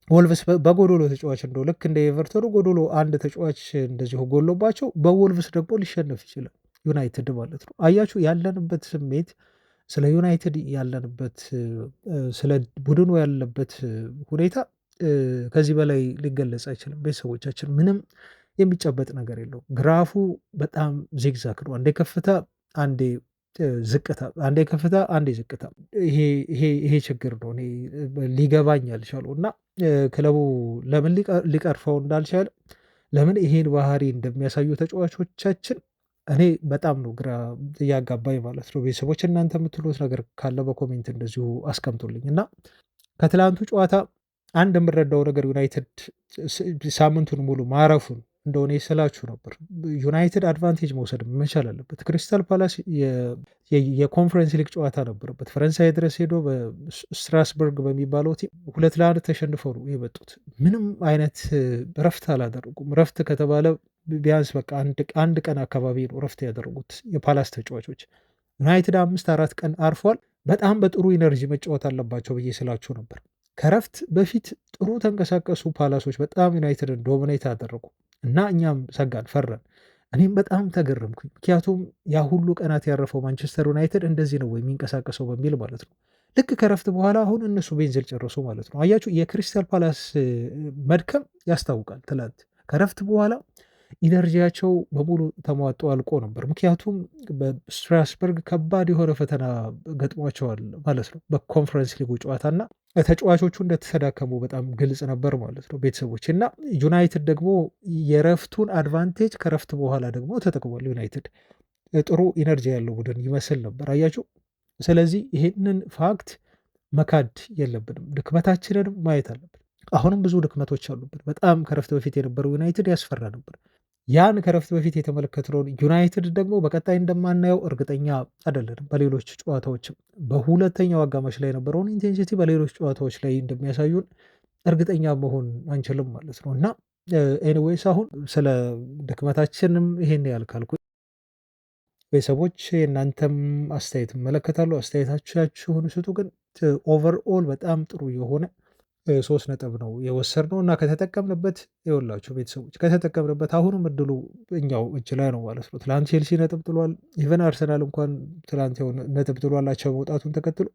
ወልቭስ በጎዶሎ ተጫዋች እንደው ልክ እንደ ኤቨርተኑ ጎዶሎ አንድ ተጫዋች እንደዚሁ ጎሎባቸው በወልቭስ ደግሞ ሊሸነፍ ይችላል ዩናይትድ ማለት ነው። አያችሁ ያለንበት ስሜት ስለ ዩናይትድ ያለንበት ስለ ቡድኑ ያለበት ሁኔታ ከዚህ በላይ ሊገለጽ አይችልም። ቤተሰቦቻችን ምንም የሚጨበጥ ነገር የለውም። ግራፉ በጣም ዚግዛግ ነው። አንዴ ከፍታ አንዴ ዝቅታ፣ አንዴ ከፍታ አንዴ ዝቅታ። ይሄ ችግር ነው እኔ ሊገባኝ ያልቻለው እና ክለቡ ለምን ሊቀርፈው እንዳልቻለ ለምን ይሄን ባህሪ እንደሚያሳዩ ተጫዋቾቻችን እኔ በጣም ነው ግራ እያጋባኝ ማለት ነው። ቤተሰቦች እናንተ የምትሉት ነገር ካለ በኮሜንት እንደዚሁ አስቀምጡልኝ እና ከትላንቱ ጨዋታ አንድ የምረዳው ነገር ዩናይትድ ሳምንቱን ሙሉ ማረፉን እንደሆነ ስላችሁ ነበር። ዩናይትድ አድቫንቴጅ መውሰድ መቻል አለበት። ክሪስታል ፓላስ የኮንፈረንስ ሊግ ጨዋታ ነበረበት። ፈረንሳይ ድረስ ሄዶ በስትራስበርግ በሚባለው ቲም 2-1 ተሸንፈው ነው የመጡት። ምንም አይነት ረፍት አላደረጉም። ረፍት ከተባለ ቢያንስ በቃ አንድ ቀን አካባቢ ነው ረፍት ያደረጉት የፓላስ ተጫዋቾች። ዩናይትድ 5-4 ቀን አርፏል። በጣም በጥሩ ኢነርጂ መጫወት አለባቸው ብዬ ስላችሁ ነበር። ከረፍት በፊት ጥሩ ተንቀሳቀሱ ፓላሶች በጣም ዩናይትድን ዶሚኔት አደረጉ እና እኛም ሰጋን፣ ፈራን። እኔም በጣም ተገረምኩኝ። ምክንያቱም ያ ሁሉ ቀናት ያረፈው ማንቸስተር ዩናይትድ እንደዚህ ነው የሚንቀሳቀሰው በሚል ማለት ነው። ልክ ከረፍት በኋላ አሁን እነሱ ቤንዝል ጨረሱ ማለት ነው። አያችሁ የክሪስታል ፓላስ መድከም ያስታውቃል። ትላንት ከረፍት በኋላ ኢነርጂያቸው በሙሉ ተሟጦ አልቆ ነበር። ምክንያቱም በስትራስበርግ ከባድ የሆነ ፈተና ገጥሟቸዋል ማለት ነው በኮንፈረንስ ሊጉ ጨዋታና ተጫዋቾቹ እንደተሰዳከሙ በጣም ግልጽ ነበር ማለት ነው ቤተሰቦች። እና ዩናይትድ ደግሞ የረፍቱን አድቫንቴጅ ከረፍት በኋላ ደግሞ ተጠቅሟል። ዩናይትድ ጥሩ ኢነርጂ ያለው ቡድን ይመስል ነበር አያችሁ። ስለዚህ ይሄንን ፋክት መካድ የለብንም፣ ድክመታችንንም ማየት አለብን። አሁንም ብዙ ድክመቶች አሉብን። በጣም ከረፍት በፊት የነበረው ዩናይትድ ያስፈራ ነበር። ያን ከረፍት በፊት የተመለከትነውን ዩናይትድ ደግሞ በቀጣይ እንደማናየው እርግጠኛ አይደለንም። በሌሎች ጨዋታዎችም በሁለተኛው አጋማሽ ላይ የነበረውን ኢንቴንሲቲ በሌሎች ጨዋታዎች ላይ እንደሚያሳዩን እርግጠኛ መሆን አንችልም ማለት ነው እና ኤኒዌይስ አሁን ስለ ድክመታችንም ይሄን ያህል ካልኩ ቤተሰቦች የእናንተም አስተያየት እመለከታለሁ። አስተያየታችሁን ስጡ። ግን ኦቨርኦል በጣም ጥሩ የሆነ 3 ነጥብ ነው የወሰድነው እና ከተጠቀምንበት ይኸውላችሁ ቤተሰቦች ከተጠቀምንበት አሁንም እድሉ እኛው እጅ ላይ ነው ማለት ነው። ትላንት ቼልሲ ነጥብ ጥሏል። ኢቨን አርሰናል እንኳን ትላንት ነጥብ ጥሏላቸው መውጣቱን ተከትሎ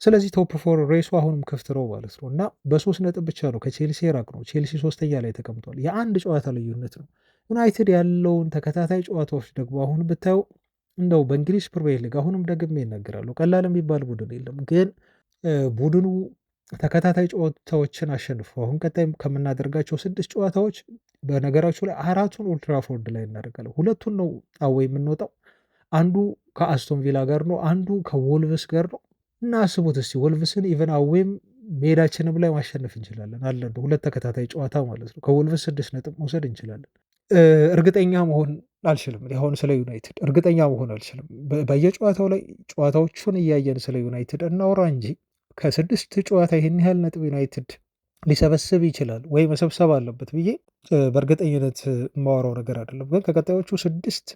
ስለዚህ ቶፕ ፎር ሬሱ አሁንም ክፍት ነው ማለት ነው እና በ3 ነጥብ ብቻ ነው ከቼልሲ የራቅ ነው። ቼልሲ 3ኛ ላይ ተቀምጧል። የአንድ ጨዋታ ልዩነት ነው። ዩናይትድ ያለውን ተከታታይ ጨዋታዎች ደግሞ አሁን ብታየው እንደው በእንግሊዝ ፕሪሚየር ሊግ አሁንም ደግሜ ይናገራሉ ቀላል የሚባል ቡድን የለም። ግን ቡድኑ ተከታታይ ጨዋታዎችን አሸንፎ አሁን ቀጣይ ከምናደርጋቸው 6 ጨዋታዎች በነገራችሁ ላይ 4ቱን ኦልድ ትራፎርድ ላይ እናደርጋለን። 2ቱን ነው አዌይ የምንወጣው። አንዱ ከአስቶን ቪላ ጋር ነው፣ አንዱ ከወልቭስ ጋር ነው እና አስቡት እስቲ ወልቭስን ኢቨን አዌይም ሜዳችንም ላይ ማሸነፍ እንችላለን አለ 2 ተከታታይ ጨዋታ ማለት ነው። ከወልቭስ 6 ነጥብ መውሰድ እንችላለን። እርግጠኛ መሆን አልችልም። አሁን ስለ ዩናይትድ እርግጠኛ መሆን አልችልም። በየጨዋታው ላይ ጨዋታዎቹን እያየን ስለ ዩናይትድ እናውራ እንጂ ከ6 ጨዋታ ይህን ያህል ነጥብ ዩናይትድ ሊሰበስብ ይችላል ወይ መሰብሰብ አለበት ብዬ በእርግጠኝነት የማወራው ነገር አይደለም። ግን ከቀጣዮቹ 6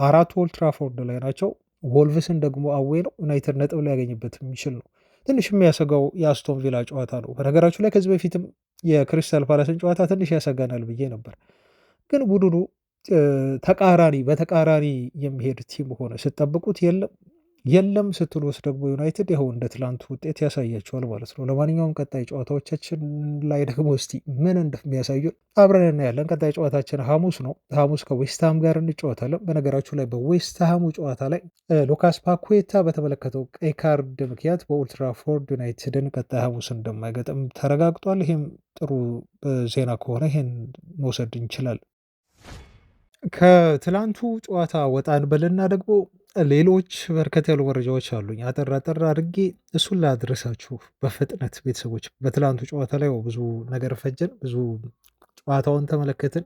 4 ኦልድ ትራፎርድ ላይ ናቸው። ወልቭስን ደግሞ አዌ ነው። ዩናይትድ ነጥብ ሊያገኝበት የሚችል ነው። ትንሽ የሚያሰጋው የአስቶን ቪላ ጨዋታ ነው። በነገራችሁ ላይ ከዚህ በፊትም የክሪስታል ፓላስን ጨዋታ ትንሽ ያሰጋናል ብዬ ነበር። ግን ቡድኑ በተቃራኒ የሚሄድ ቲም ሆነ ስትጠብቁት የለም ስትሉት ደግሞ ዩናይትድ ይኸው እንደ ትላንቱ ውጤት ያሳያቸዋል ማለት ነው። ለማንኛውም ቀጣይ ጨዋታዎቻችን ላይ ደግሞ እስቲ ምን እንደሚያሳዩን አብረን እናያለን። ቀጣይ ጨዋታችን ሐሙስ ነው። ሐሙስ ከዌስትሃም ጋር እንጫወታለን። በነገራችሁ ላይ በዌስትሃሙ ጨዋታ ላይ ሉካስ ፓኩዌታ በተመለከተው ቀይ ካርድ ምክንያት በኦልድ ትራፎርድ ዩናይትድን ቀጣይ ሐሙስ እንደማይገጥም ተረጋግጧል። ይህም ጥሩ ዜና ከሆነ ይህን መውሰድ እንችላለን። ከትላንቱ ጨዋታ ወጣ እንበልና ደግሞ ሌሎች በርከት ያሉ መረጃዎች አሉኝ። አጠር አጠር አድርጌ እሱን ላድረሳችሁ በፍጥነት ቤተሰቦች። በትላንቱ ጨዋታ ላይ ብዙ ነገር ፈጀን፣ ብዙ ጨዋታውን ተመለከትን።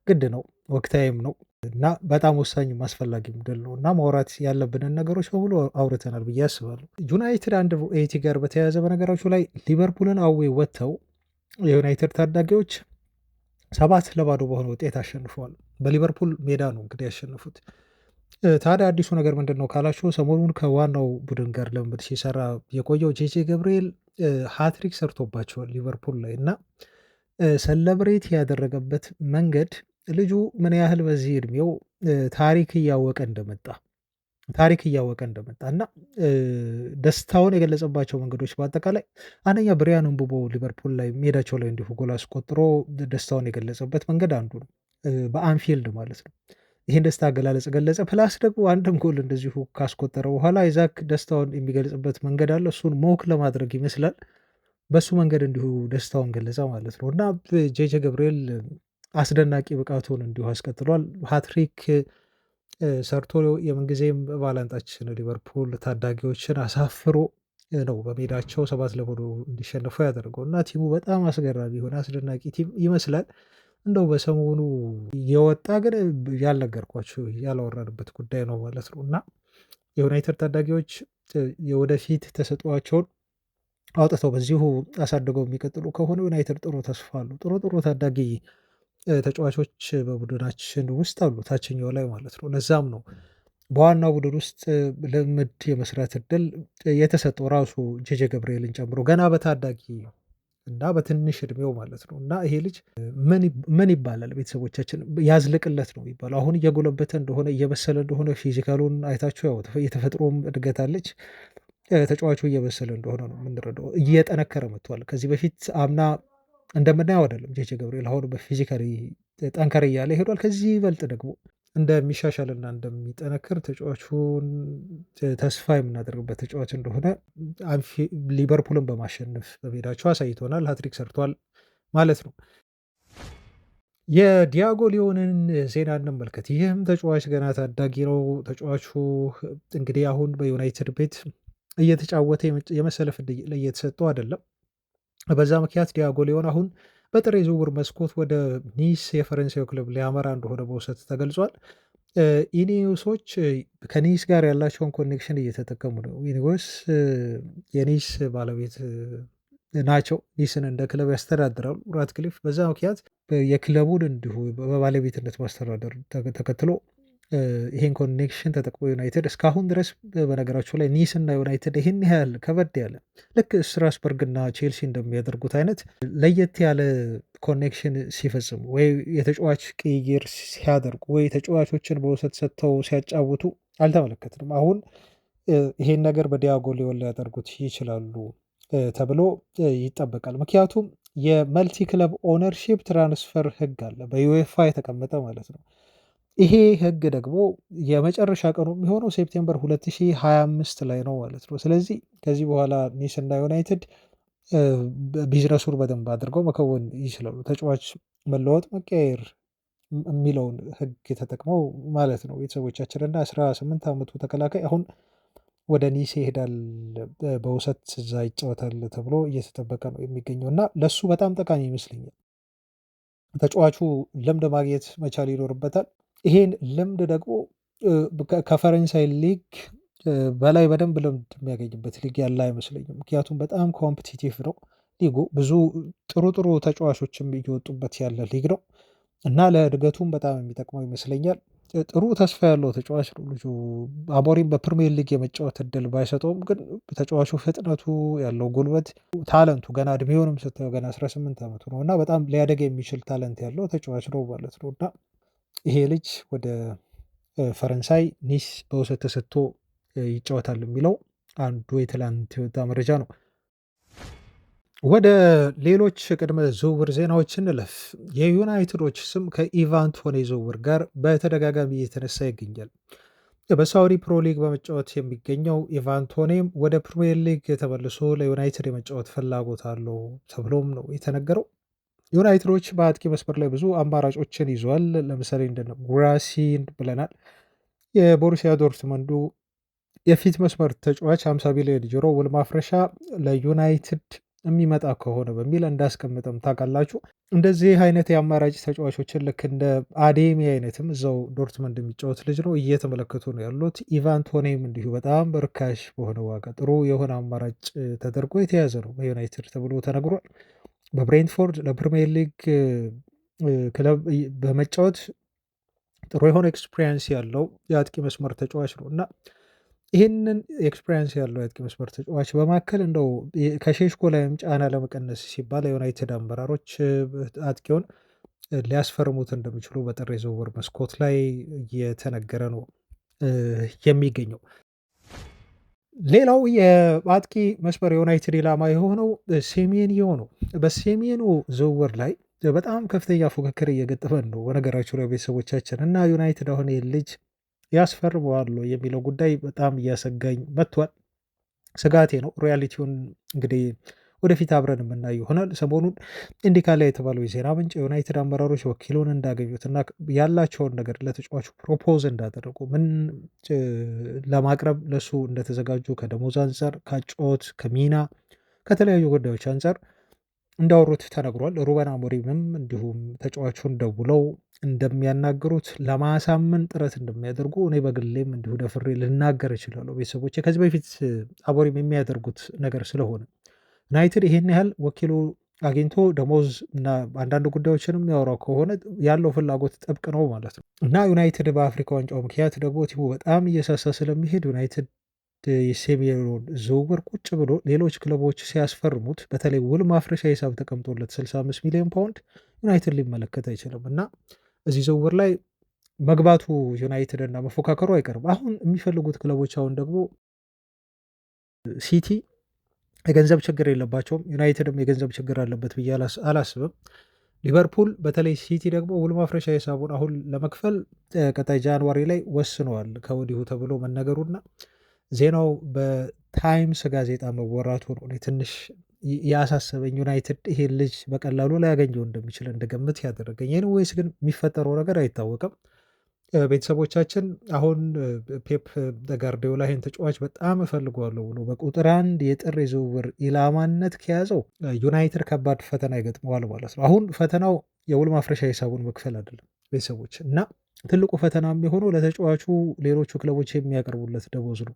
ግድ ነው፣ ወቅታዊም ነው እና በጣም ወሳኝም አስፈላጊም ድል ነው እና ማውራት ያለብንን ነገሮች በሙሉ አውርተናል ብዬ አስባለሁ። ዩናይትድ አንድ ኤቲ ጋር በተያያዘ በነገራችሁ ላይ ሊቨርፑልን አዌ ወጥተው የዩናይትድ ታዳጊዎች 7-0 በሆነ ውጤት አሸንፈዋል። በሊቨርፑል ሜዳ ነው እንግዲህ ያሸነፉት። ታዲያ አዲሱ ነገር ምንድን ነው ካላችሁ ሰሞኑን ከዋናው ቡድን ጋር ልምምድ ሲሰራ የቆየው ጄጄ ገብርኤል ሃትሪክ ሰርቶባቸዋል ሊቨርፑል ላይ እና ሰለብሬት ያደረገበት መንገድ ልጁ ምን ያህል በዚህ እድሜው ታሪክ እያወቀ እንደመጣ እና ደስታውን የገለጸባቸው መንገዶች በአጠቃላይ አንደኛ ብሪያን ምቡሞ ሊቨርፑል ላይ ሜዳቸው ላይ እንዲሁ ጎል አስቆጥሮ ደስታውን የገለጸበት መንገድ አንዱ ነው። በአንፊልድ ማለት ነው። ይህን ደስታ አገላለጽ ገለጸ። ፕላስ ደግሞ አንድም ጎል እንደዚሁ ካስቆጠረ በኋላ አይዛክ ደስታውን የሚገልጽበት መንገድ አለ። እሱን ሞክ ለማድረግ ይመስላል በሱ መንገድ እንዲሁ ደስታውን ገለጸ ማለት ነው እና ጄጄ ገብርኤል አስደናቂ ብቃቱን እንዲሁ አስቀጥሏል። ሃትሪክ ሰርቶ የምንጊዜም ባላንጣችን ሊቨርፑል ታዳጊዎችን አሳፍሮ ነው በሜዳቸው 7-0 እንዲሸነፉ ያደርገው እና ቲሙ በጣም አስገራሚ የሆነ አስደናቂ ቲም ይመስላል። እንደው በሰሞኑ የወጣ ግን ያልነገርኳችሁ ያላወራንበት ጉዳይ ነው ማለት ነው እና የዩናይትድ ታዳጊዎች የወደፊት ተሰጥኦአቸውን አውጥተው በዚሁ አሳድገው የሚቀጥሉ ከሆነ ዩናይትድ ጥሩ ተስፋ አለው። ጥሩ ታዳጊ ተጫዋቾች በቡድናችን ውስጥ አሉ፣ ታችኛው ላይ ማለት ነው። ለዛም ነው በዋናው ቡድን ውስጥ ልምድ የመስራት እድል የተሰጠው ራሱ ጄጄ ገብርኤልን ጨምሮ ገና በታዳጊ እና በትንሽ እድሜው ማለት ነው እና ይሄ ልጅ ምን ይባላል ቤተሰቦቻችን ያዝልቅለት ነው የሚባለው። አሁን እየጎለበተ እንደሆነ እየበሰለ እንደሆነ ፊዚካሉን አይታችሁ ያው የተፈጥሮም እድገት አለች። ተጫዋቹ እየበሰለ እንደሆነ ነው የምንረዳው። እየጠነከረ መጥቷል። ከዚህ በፊት አምና እንደምናየው አይደለም ጄጄ ገብርኤል አሁን በፊዚካሊ ጠንከር እያለ ሄዷል። ከዚህ ይበልጥ ደግሞ እንደሚሻሻልና እንደሚጠነክር ተጫዋቹን ተስፋ የምናደርግበት ተጫዋች እንደሆነ ሊቨርፑልን በማሸነፍ በሜዳቸው አሳይቶናል። ሃትሪክ ሰርቷል ማለት ነው። የዲያጎ ሊዮንን ዜና እንመልከት። ይህም ተጫዋች ገና ታዳጊ ነው። ተጫዋቹ እንግዲህ አሁን በዩናይትድ ቤት እየተጫወተ የመሰለፍ ዕድል እየተሰጠው አይደለም። በዛ ምክንያት ዲያጎ ሊዮን አሁን በጥር የዝውውር መስኮት ወደ ኒስ የፈረንሳዩ ክለብ ሊያመራ እንደሆነ በውሰት ተገልጿል። ኢኒዮሶች ከኒስ ጋር ያላቸውን ኮኔክሽን እየተጠቀሙ ነው። ኢኒዮስ የኒስ ባለቤት ናቸው። ኒስን እንደ ክለብ ያስተዳድራሉ ራትክሊፍ። በዛ ምክንያት የክለቡን እንዲሁ በባለቤትነት ማስተዳደር ተከትሎ ይሄን ኮኔክሽን ተጠቅሞ ዩናይትድ እስካሁን ድረስ በነገራቸው ላይ ኒስ እና ዩናይትድ ይህን ያህል ከበድ ያለ ልክ ስትራስበርግ እና ቼልሲ እንደሚያደርጉት አይነት ለየት ያለ ኮኔክሽን ሲፈጽሙ ወይ የተጫዋች ቅይር ሲያደርጉ ወይ ተጫዋቾችን በውሰት ሰጥተው ሲያጫውቱ አልተመለከትንም። አሁን ይሄን ነገር በዲያጎ ሊዮን ሊያደርጉት ይችላሉ ተብሎ ይጠበቃል። ምክንያቱም የመልቲ ክለብ ኦነርሺፕ ትራንስፈር ህግ አለ በዩኤፋ የተቀመጠ ማለት ነው። ይሄ ህግ ደግሞ የመጨረሻ ቀኑ የሚሆነው ሴፕቴምበር 2025 ላይ ነው ማለት ነው። ስለዚህ ከዚህ በኋላ ኒስ እና ዩናይትድ ቢዝነሱን በደንብ አድርገው መከወን ይችላሉ። ተጫዋች መለወጥ መቀየር የሚለውን ህግ ተጠቅመው ማለት ነው። ቤተሰቦቻችን እና 18 ዓመቱ ተከላካይ አሁን ወደ ኒስ ይሄዳል፣ በውሰት እዛ ይጫወታል ተብሎ እየተጠበቀ ነው የሚገኘው እና ለሱ በጣም ጠቃሚ ይመስለኛል። ተጫዋቹ ልምድ ማግኘት መቻል ይኖርበታል። ይሄን ልምድ ደግሞ ከፈረንሳይ ሊግ በላይ በደንብ ልምድ የሚያገኝበት ሊግ ያለ አይመስለኝም። ምክንያቱም በጣም ኮምፒቲቲቭ ነው ሊጉ፣ ብዙ ጥሩ ተጫዋቾችም እየወጡበት ያለ ሊግ ነው እና ለእድገቱም በጣም የሚጠቅመው ይመስለኛል። ጥሩ ተስፋ ያለው ተጫዋች ነው ልጁ። አሞሪም በፕሪሚየር ሊግ የመጫወት እድል ባይሰጠውም ግን ተጫዋቹ ፍጥነቱ ያለው ጉልበት፣ ታለንቱ ገና እድሜውንም ስታየው ገና 18 ዓመቱ ነው እና በጣም ሊያደግ የሚችል ታለንት ያለው ተጫዋች ነው ማለት ነው እና ይሄ ልጅ ወደ ፈረንሳይ ኒስ በውሰት ተሰጥቶ ይጫወታል የሚለው አንዱ የትላንት የወጣ መረጃ ነው። ወደ ሌሎች ቅድመ ዝውውር ዜናዎች እንለፍ። የዩናይትዶች ስም ከኢቫን ቶኒ ዝውውር ጋር በተደጋጋሚ እየተነሳ ይገኛል። በሳውዲ ፕሮ ሊግ በመጫወት የሚገኘው ኢቫን ቶኒም ወደ ፕሪሚየር ሊግ ተመልሶ ለዩናይትድ የመጫወት ፍላጎት አለው ተብሎም ነው የተነገረው። ዩናይትዶች በአጥቂ መስመር ላይ ብዙ አማራጮችን ይዟል። ለምሳሌ እንደነ ጉራሲን ብለናል። የቦሩሲያ ዶርትመንዱ የፊት መስመር ተጫዋች 50 ቢሊዮን ዩሮ ውል ማፍረሻ ለዩናይትድ የሚመጣ ከሆነ በሚል እንዳስቀምጠም ታውቃላችሁ። እንደዚህ አይነት የአማራጭ ተጫዋቾችን ልክ እንደ አዴሚ አይነትም እዛው ዶርትመንድ የሚጫወት ልጅ ነው እየተመለከቱ ነው ያሉት። ኢቫን ቶኔም እንዲሁ በጣም በርካሽ በሆነ ዋጋ ጥሩ የሆነ አማራጭ ተደርጎ የተያዘ ነው በዩናይትድ ተብሎ ተነግሯል። በብሬንትፎርድ ለፕሪሚየር ሊግ ክለብ በመጫወት ጥሩ የሆነ ኤክስፒሪየንስ ያለው የአጥቂ መስመር ተጫዋች ነው እና ይህንን ኤክስፔሪንስ ያለው የአጥቂ መስመር ተጫዋች በማከል እንደው ከሼሽኮ ላይም ጫና ለመቀነስ ሲባል የዩናይትድ አመራሮች አጥቂውን ሊያስፈርሙት እንደሚችሉ በጥር የዝውውር መስኮት ላይ እየተነገረ ነው የሚገኘው። ሌላው የአጥቂ መስመር የዩናይትድ ኢላማ የሆነው ሴሜንዮ ነው። በሴሜንዮ ዝውውር ላይ በጣም ከፍተኛ ፉክክር እየገጠመን ነው በነገራችሁ ላይ ቤተሰቦቻችን እና ዩናይትድ አሁን ይህን ልጅ ያስፈርመዋል የሚለው ጉዳይ በጣም እያሰጋኝ መጥቷል። ስጋቴ ነው። ሪያሊቲውን እንግዲህ ወደፊት አብረን የምናየው ይሆናል። ሰሞኑን ኢንዲካ ላይ የተባለው የዜና ምንጭ የዩናይትድ አመራሮች ወኪሉን እንዳገኙት እና ያላቸውን ነገር ለተጫዋቹ ፕሮፖዝ እንዳደረጉ ምን ለማቅረብ ለሱ እንደተዘጋጁ ከደሞዝ አንጻር፣ ከጮት፣ ከሚና ከተለያዩ ጉዳዮች አንጻር እንዳወሩት ተነግሯል። ሩበን አሞሪምም እንዲሁም ተጫዋቹን ደውለው እንደሚያናግሩት ለማሳመን ጥረት እንደሚያደርጉ እኔ በግሌም እንዲሁ ደፍሬ ልናገር እችላለሁ። ቤተሰቦች ከዚህ በፊት አሞሪም የሚያደርጉት ነገር ስለሆነ ዩናይትድ ይሄን ያህል ወኪሉ አግኝቶ ደሞዝ እና አንዳንድ ጉዳዮችንም የሚያወራው ከሆነ ያለው ፍላጎት ጥብቅ ነው ማለት ነው እና ዩናይትድ በአፍሪካ ዋንጫው ምክንያት ደግሞ ቲሙ በጣም እየሳሳ ስለሚሄድ ዩናይትድ የሴሜንዮን ዝውውር ቁጭ ብሎ ሌሎች ክለቦች ሲያስፈርሙት በተለይ ውል ማፍረሻ ሂሳብ ተቀምጦለት 65 ሚሊዮን ፓውንድ ዩናይትድ ሊመለከት አይችልም እና እዚህ ዝውውር ላይ መግባቱ ዩናይትድ እና መፎካከሩ አይቀርም። አሁን የሚፈልጉት ክለቦች አሁን ደግሞ ሲቲ የገንዘብ ችግር የለባቸውም። ዩናይትድም የገንዘብ ችግር አለበት ብዬ አላስብም። ሊቨርፑል በተለይ ሲቲ ደግሞ ውል ማፍረሻ ሂሳቡን አሁን ለመክፈል ቀጣይ ጃንዋሪ ላይ ወስነዋል ከወዲሁ ተብሎ መነገሩና ዜናው በታይምስ ጋዜጣ መወራቱ ነው ትንሽ ያሳሰበኝ። ዩናይትድ ይሄን ልጅ በቀላሉ ላያገኘው እንደሚችል እንደገምት ያደረገኝ። ኤኒዌይስ ግን የሚፈጠረው ነገር አይታወቅም። ቤተሰቦቻችን አሁን ፔፕ ጋርዲዮላ ይህን ተጫዋች በጣም እፈልገዋለሁ ብሎ በቁጥር አንድ የጥር የዝውውር ኢላማነት ከያዘው ዩናይትድ ከባድ ፈተና ይገጥመዋል ማለት ነው። አሁን ፈተናው የውል ማፍረሻ ሂሳቡን መክፈል አይደለም ቤተሰቦች እና ትልቁ ፈተና የሚሆነው ለተጫዋቹ ሌሎቹ ክለቦች የሚያቀርቡለት ደሞዝ ነው።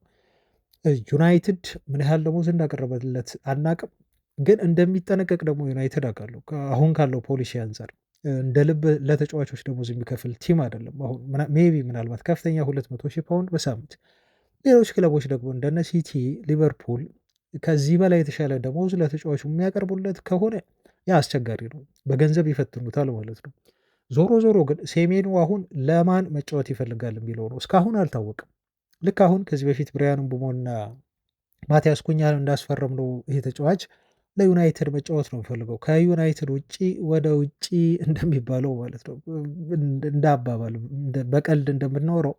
ዩናይትድ ምን ያህል ደሞዝ እንዳቀረበለት አናቅም፣ ግን እንደሚጠነቀቅ ደግሞ ዩናይትድ አውቃለሁ። አሁን ካለው ፖሊሲ አንጻር እንደ ልብ ለተጫዋቾች ደሞዝ የሚከፍል ቲም አይደለም። አሁን ሜቢ ምናልባት ከፍተኛ 200,000 ፓውንድ በሳምንት ሌሎች ክለቦች ደግሞ እንደነ ሲቲ፣ ሊቨርፑል ከዚህ በላይ የተሻለ ደሞዝ ለተጫዋቹ የሚያቀርቡለት ከሆነ ያ አስቸጋሪ ነው፣ በገንዘብ ይፈትኑታል ማለት ነው። ዞሮ ዞሮ ግን ሴሜንዮ አሁን ለማን መጫወት ይፈልጋል የሚለው ነው እስካሁን አልታወቅም። ልክ አሁን ከዚህ በፊት ብሪያን ምቡሞና ማቲያስ ኩኛን እንዳስፈረም ነው ይሄ ተጫዋች ለዩናይትድ መጫወት ነው ፈልገው ከዩናይትድ ውጭ ወደ ውጭ እንደሚባለው ማለት ነው። እንደ አባባል በቀልድ እንደምናወራው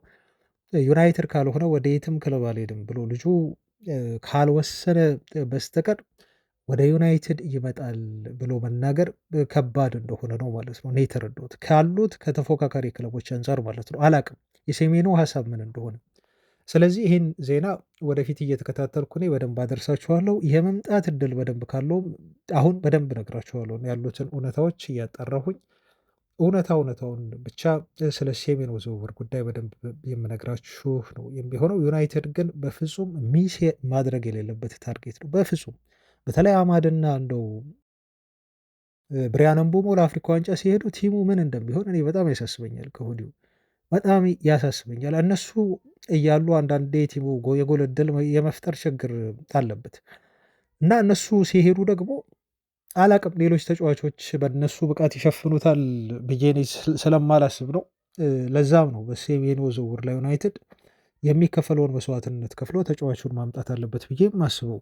ዩናይትድ ካልሆነ ወደ የትም ክለብ አልሄድም ብሎ ልጁ ካልወሰነ በስተቀር ወደ ዩናይትድ ይመጣል ብሎ መናገር ከባድ እንደሆነ ነው ማለት ነው። እኔ የተረዳሁት ካሉት ከተፎካካሪ ክለቦች አንጻር ማለት ነው። አላቅም የሴሜንዮ ሀሳብ ምን እንደሆነ። ስለዚህ ይህን ዜና ወደፊት እየተከታተልኩ እኔ በደንብ አደርሳችኋለሁ። የመምጣት እድል በደንብ ካለውም አሁን በደንብ እነግራችኋለሁ ያሉትን እውነታዎች እያጣራሁኝ እውነታውን ብቻ ስለ ሴሜንዮ ዝውውር ጉዳይ በደንብ የምነግራችሁ ነው የሚሆነው። ዩናይትድ ግን በፍጹም ሚስ ማድረግ የሌለበት ታርጌት ነው በፍጹም። በተለይ አማድና እንደው ብሪያን ምቡሞ ለአፍሪካ ዋንጫ ሲሄዱ ቲሙ ምን እንደሚሆን እኔ በጣም ያሳስበኛል። ከወዲሁ በጣም ያሳስበኛል። እነሱ እያሉ አንዳንዴ ቲሙ የጎል ዕድል የመፍጠር ችግር አለበት እና እነሱ ሲሄዱ ደግሞ አላቅም ሌሎች ተጫዋቾች በእነሱ ብቃት ይሸፍኑታል ብዬ እኔ ስለማላስብ ነው። ለዛም ነው በሴሜንዮ ዝውውር ላይ ዩናይትድ የሚከፈለውን መስዋዕትነት ከፍሎ ተጫዋቹን ማምጣት አለበት ብዬ የማስበው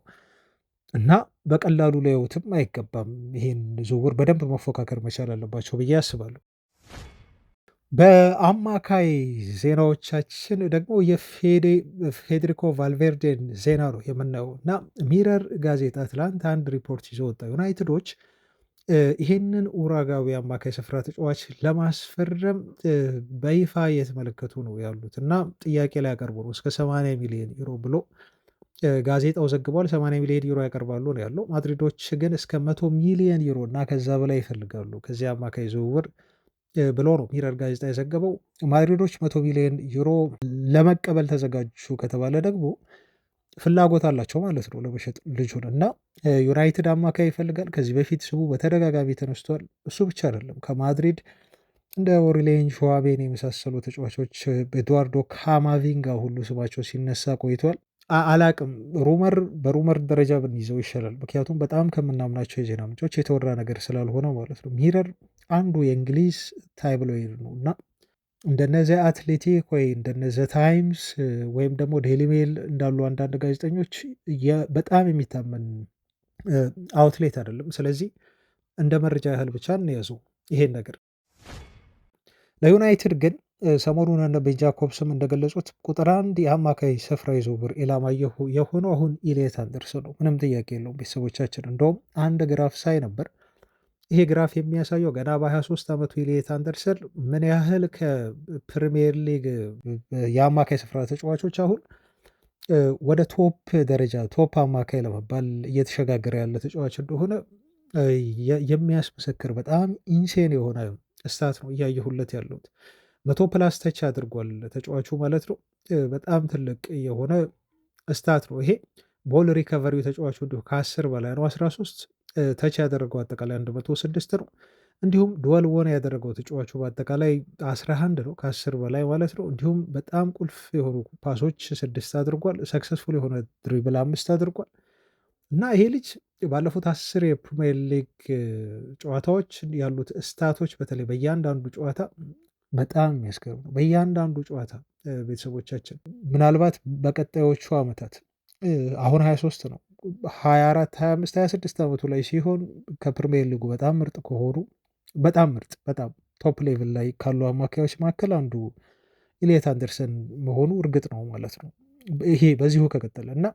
እና በቀላሉ ሊያዩትም አይገባም። ይሄን ዝውውር በደንብ መፎካከር መቻል አለባቸው ብዬ አስባለሁ። በአማካይ ዜናዎቻችን ደግሞ የፌዴሪኮ ቫልቬርዴን ዜና ነው የምናየው እና ሚረር ጋዜጣ ትላንት አንድ ሪፖርት ይዞ ወጣ። ዩናይትዶች ይሄንን ኡራጓዊ አማካይ ስፍራ ተጫዋች ለማስፈረም በይፋ እየተመለከቱ ነው ያሉት እና ጥያቄ ላይ ያቀርቡ ነው እስከ 80 ሚሊዮን ዩሮ ብሎ ጋዜጣው ዘግቧል። 80 ሚሊዮን ዩሮ ያቀርባሉ ነው ያለው። ማድሪዶች ግን እስከ 100 ሚሊዮን ዩሮ እና ከዛ በላይ ይፈልጋሉ ከዚህ አማካይ ዝውውር ብሎ ነው ሚረር ጋዜጣ የዘገበው። ማድሪዶች 100 ሚሊዮን ዩሮ ለመቀበል ተዘጋጁ ከተባለ ደግሞ ፍላጎት አላቸው ማለት ነው ለመሸጥ ልጁን እና ዩናይትድ አማካይ ይፈልጋል። ከዚህ በፊት ስሙ በተደጋጋሚ ተነስቷል። እሱ ብቻ አይደለም ከማድሪድ እንደ ኦርሌን ሸዋቤን የመሳሰሉ ተጫዋቾች ኤድዋርዶ ካማቪንጋ ሁሉ ስማቸው ሲነሳ ቆይቷል። አላቅም በሩመር ደረጃ ብንይዘው ይሻላል። ምክንያቱም በጣም ከምናምናቸው የዜና ምንጮች የተወራ ነገር ስላልሆነ ማለት ነው። ሚረር አንዱ የእንግሊዝ ታይብሎይድ ነው እና እንደነዚ አትሌቲክ ወይ እንደነዚ ታይምስ ወይም ደግሞ ዴይሊ ሜል እንዳሉ አንዳንድ ጋዜጠኞች በጣም የሚታመን አውትሌት አይደለም። ስለዚህ እንደ መረጃ ያህል ብቻ እንያዘው ይሄን ነገር። ለዩናይትድ ግን ሰሞኑን እነ ቤን ጃኮብስም እንደገለጹት ቁጥር 1 የአማካይ ስፍራ የዝውውር ኢላማ የሆነው አሁን ኢሊየት አንደርሰን ነው። ምንም ጥያቄ የለውም ቤተሰቦቻችን። እንደውም አንድ ግራፍ ሳይ ነበር። ይሄ ግራፍ የሚያሳየው ገና በ23 ዓመቱ ኢሊየት አንደርሰን ምን ያህል ከፕሪሚየር ሊግ የአማካይ ስፍራ ተጫዋቾች አሁን ወደ ቶፕ ደረጃ ቶፕ አማካይ ለመባል እየተሸጋገረ ያለ ተጫዋች እንደሆነ የሚያስመሰክር በጣም ኢንሴን የሆነ ስታት ነው እያየሁለት ያለሁት። 100+ ተች አድርጓል ተጫዋቹ ማለት ነው። በጣም ትልቅ የሆነ ስታት ነው ይሄ። ቦል ሪከቨሪው ተጫዋቹ እንዲሁ ከ10 በላይ ነው። 13 ተች ያደረገው አጠቃላይ 106 ነው። እንዲሁም ዱዌል ወን ያደረገው ተጫዋቹ በአጠቃላይ 11 ነው ከ10 በላይ ማለት ነው። እንዲሁም በጣም ቁልፍ የሆኑ ፓሶች 6 አድርጓል። ሰክሰስፉል የሆነ ድሪብል 5 አድርጓል። እና ይሄ ልጅ ባለፉት 10 የፕሪሚየር ሊግ ጨዋታዎች ያሉት ስታቶች በተለይ በእያንዳንዱ ጨዋታ በጣም የሚያስገርም ነው። በእያንዳንዱ ጨዋታ ቤተሰቦቻችን ምናልባት በቀጣዮቹ ዓመታት አሁን 23 ነው 24 25 26 ዓመቱ ላይ ሲሆን ከፕሪሚየር ሊጉ በጣም ምርጥ ከሆኑ በጣም ምርጥ በጣም ቶፕ ሌቭል ላይ ካሉ አማካዮች መካከል አንዱ ኢሊየት አንደርሰን መሆኑ እርግጥ ነው ማለት ነው። ይሄ በዚሁ ከቀጠለ እና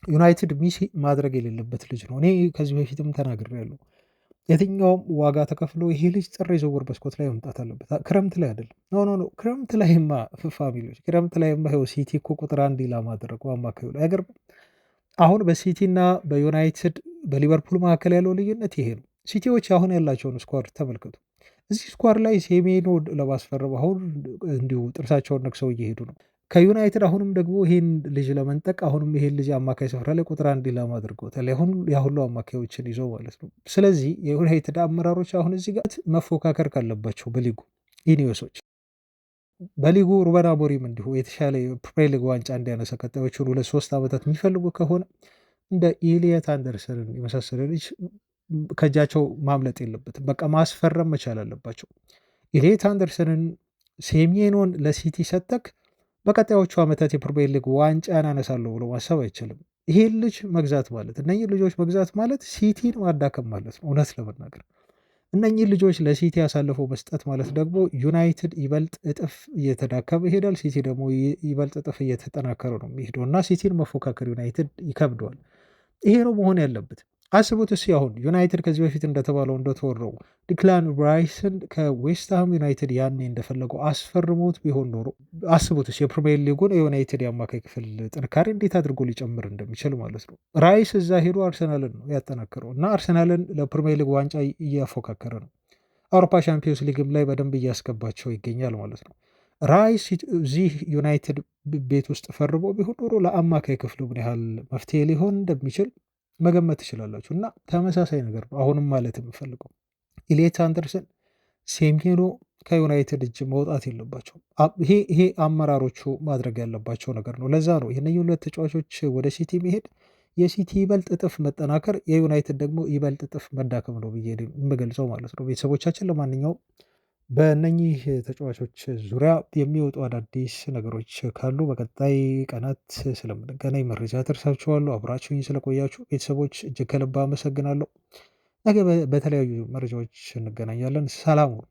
ዩናይትድ ሚስ ማድረግ የሌለበት ልጅ ነው። እኔ ከዚህ በፊትም ተናግሬያለሁ። የትኛውም ዋጋ ተከፍሎ ይሄ ልጅ ጥር የዝውውር መስኮት ላይ መምጣት አለበት። ክረምት ላይ አይደለም። ኖ ክረምት ላይማ ፋሚሊዎች ክረምት ላይማ ይኸው ሲቲ እኮ ቁጥር 1 ኢላማ አደረገው አማካዩ ላይ አይገርምም? አሁን በሲቲ እና በዩናይትድ በሊቨርፑል መካከል ያለው ልዩነት ይሄ ነው። ሲቲዎች አሁን ያላቸውን ስኳድ ተመልከቱ። እዚህ ስኳድ ላይ ሴሜኖ ለማስፈረም አሁን እንዲሁ ጥርሳቸውን ነክሰው እየሄዱ ነው። ከዩናይትድ አሁንም ደግሞ ይሄን ልጅ ለመንጠቅ አሁንም ይሄን ልጅ አማካይ ስፍራ ላይ ቁጥር 1 ኢላማ አድርገውታል። አሁን ያሁሉ አማካዮችን ይዘው ማለት ነው። ስለዚህ የዩናይትድ አመራሮች አሁን እዚህ ጋር መፎካከር ካለባቸው በሊጉ ኢኒዮሶች በሊጉ ሩበን አሞሪም እንዲሁ የተሻለ ፕሪሚየር ሊግ ዋንጫ እንዲያነሳ ቀጣዮቹን 2-3 ዓመታት የሚፈልጉ ከሆነ እንደ ኢሊየት አንደርሰንን የመሳሰለ ልጅ ከእጃቸው ማምለጥ የለበትም። በቃ ማስፈረም መቻል አለባቸው። ኢሊየት አንደርሰንን ሴሜኖን ለሲቲ ሰጠክ በቀጣዮቹ ዓመታት የፕሪሚየር ሊግ ዋንጫን አነሳለሁ ብሎ ማሰብ አይችልም። ይሄን ልጅ መግዛት ማለት እነኚህ ልጆች መግዛት ማለት ሲቲን ማዳከም ማለት ነው። እውነት ለመናገር እነኚህ ልጆች ለሲቲ ያሳልፈው መስጠት ማለት ደግሞ ዩናይትድ ይበልጥ እጥፍ እየተዳከመ ይሄዳል። ሲቲ ደግሞ ይበልጥ እጥፍ እየተጠናከረ ነው የሚሄደው እና ሲቲን መፎካከር ዩናይትድ ይከብደዋል። ይሄ ነው መሆን ያለበት። አስቡት እስኪ አሁን ዩናይትድ ከዚህ በፊት እንደተባለው እንደተወራው ዲክላን ራይስን ከዌስትሃም ዩናይትድ ያኔ እንደፈለገው አስፈርሞት ቢሆን ኖሮ አስቡት እስኪ የፕሪሚየር ሊጉን የዩናይትድ የአማካይ ክፍል ጥንካሬ እንዴት አድርጎ ሊጨምር እንደሚችል ማለት ነው። ራይስ እዛ ሄዶ አርሰናልን ነው ያጠናከረው እና አርሰናልን ለፕሪሚየር ሊግ ዋንጫ እያፎካከረ ነው። አውሮፓ ሻምፒዮንስ ሊግም ላይ በደንብ እያስገባቸው ይገኛል ማለት ነው። ራይስ እዚህ ዩናይትድ ቤት ውስጥ ፈርሞ ቢሆን ኖሮ ለአማካይ ክፍሉ ምን ያህል መፍትሄ ሊሆን እንደሚችል መገመት ትችላላችሁ። እና ተመሳሳይ ነገር ነው አሁንም ማለት የምፈልገው ኢሊየት አንደርሰን ሴሜኖ ከዩናይትድ እጅ መውጣት የለባቸው። ይሄ አመራሮቹ ማድረግ ያለባቸው ነገር ነው። ለዛ ነው የእነዚህ ሁለት ተጫዋቾች ወደ ሲቲ መሄድ የሲቲ ይበልጥ እጥፍ መጠናከር፣ የዩናይትድ ደግሞ ይበልጥ እጥፍ መዳከም ነው ብዬ የምገልጸው ማለት ነው። ቤተሰቦቻችን ለማንኛውም በእነኚህ ተጫዋቾች ዙሪያ የሚወጡ አዳዲስ ነገሮች ካሉ በቀጣይ ቀናት ስለምንገናኝ መረጃ ደርሳችኋለሁ። አብራችሁኝ ስለቆያችሁ ቤተሰቦች እጅግ ከልብ አመሰግናለሁ። ነገ በተለያዩ መረጃዎች እንገናኛለን። ሰላም ሁኑ።